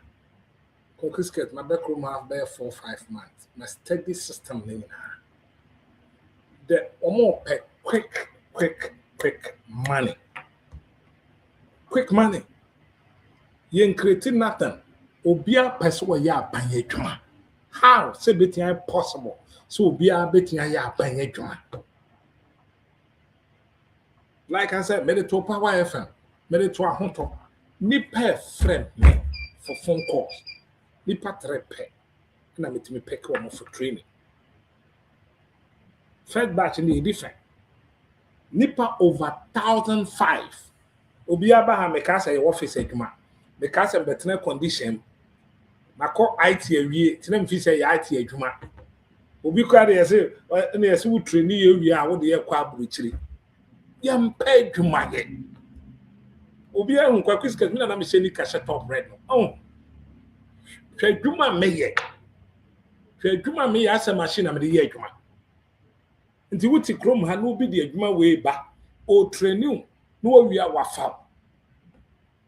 S5: Cookies get my back room have there 4 5 months. My steady system name. The more quick money. Quick money. You ain't creating nothing. Obia person ya banye juma. How? Say betting possible. So obia betting ya banye juma. Like I said, made it to Power FM. Made it to a hunter. Nipa friend me for phone calls. Nipa trepe. And I meet me pick one for training. Third batch in the different. Nipa over 1,005. Obiaba ha meka say office adwuma. Meka say better condition. Na call IT awie, tena mfi say IT adwuma. Obi kwa dey say na say wo train ye awie a wo dey kwa aburuchiri. Yam pay to my head. Obi a Kwaku is because me na me say ni cash top red no. Oh. Hwɛ dwuma meyɛ. Hwɛ dwuma meyɛ asa machine na me de yɛ dwuma. Nti wuti krom ha no bi de adwuma we ba. O training no wo wia wa fa.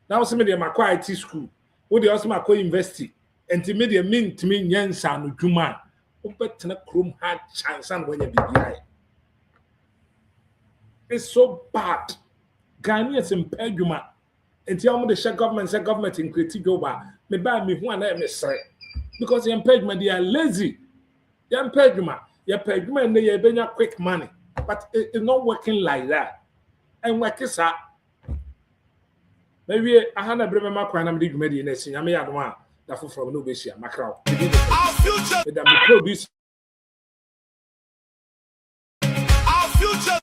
S5: Now se me de makɔ IT school. Wo de also makɔ university. Nti me de mentimi nyansa no dwuma. Wo betena krom ha chance and when you be. It's so bad. Ghanaians in Peduma. And tell me the share government in critique over. Me buy me one me say. Because in Peduma they are lazy. Young Peduma, your Peduma and they bring quick money. But it's not working like that. And what is that? Maybe I had a brave macro and I'm the comedian. I may have one that from Nubesia, macro. Our future. The produce. Our future.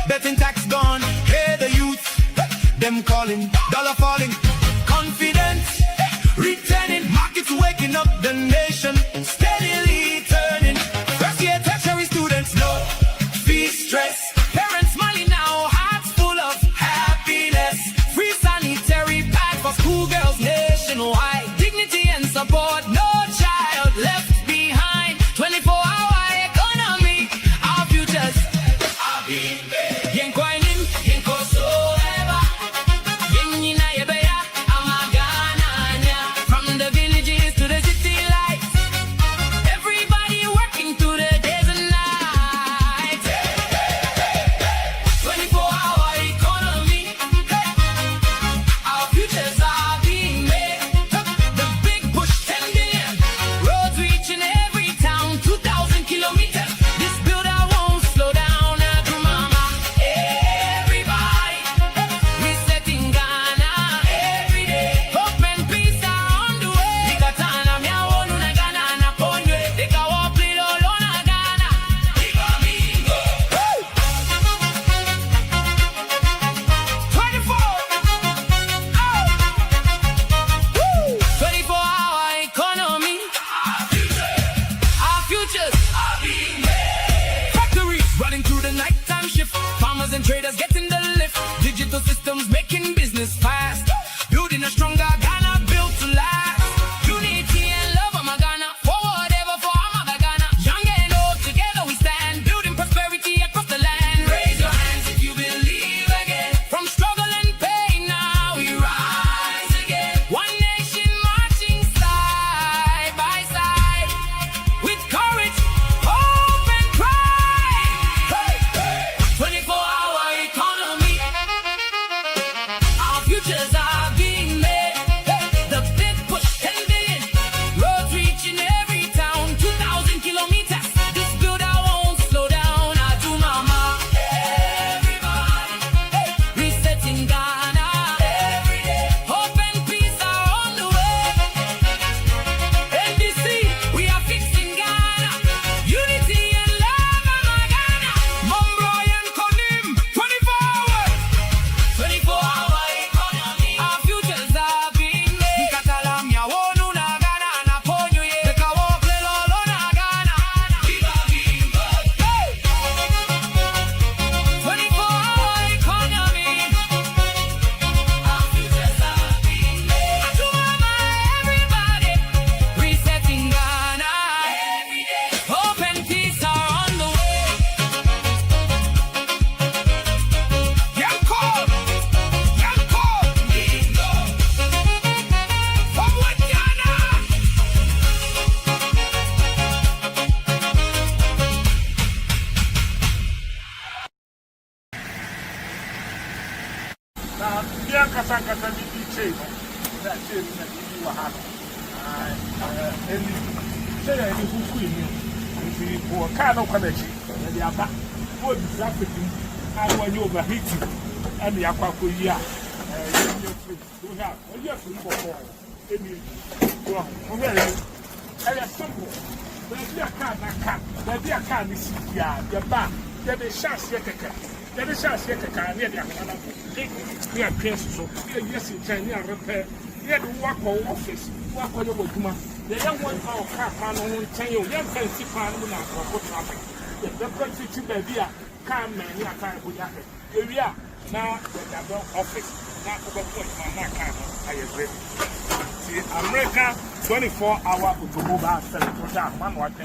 S6: Betting tax gone, hey the youth, them calling, dollar falling, confidence, returning, markets waking up, the nation steadily turning. First year tertiary students, no fee stress, parents smiling now, hearts full of happiness, free sanitary pad for schoolgirls nationwide, dignity and support, no child left behind, 24-hour economy, our futures are being made. From the villages to the city lights, everybody working through the days and nights. 24-hour economy, our futures are being made. The big push, 10 billion, roads reaching every town, 2,000 kilometers. This builder won't slow down, mama. Everybody, resetting Ghana every day. Hope and peace are on the way. Nikatana miaonu na Ghana na pondwe. Dekawapli lolo na Ghana. Ibamingo. 24-hour economy. Our futures are being made. Factories running through the nighttime shift. Farmers and traders getting the lift. Digital systems making business fast. Building a stronger Ghana built to last. Unity and love, I'm a Ghana. Forward ever for I'm a Ghana. Young and old, together we stand. Building prosperity across the land. Raise your hands if you believe again. From struggle and pain, now we rise again. One nation marching side by side. With courage, hope and pride. 24-hour economy.
S5: say that say that you were happy. And say that you could in you. If you can't open it, and they are back. What is happening? I want you overheat you. And the Kwaku here. You have simple. There'll be a car, there'll be a car, this year, your back, there'll be a chance yet. There is a chance yet. Near the near Prince, so yes, you can repair. Yet walk on office, walk on your work. The young one, our car, on 10 years, young fancy fan, for traffic. The country to be a car man, you are trying to put that. Area now, the office. Now, I agree. See, America 24-hour automobile service. Man, what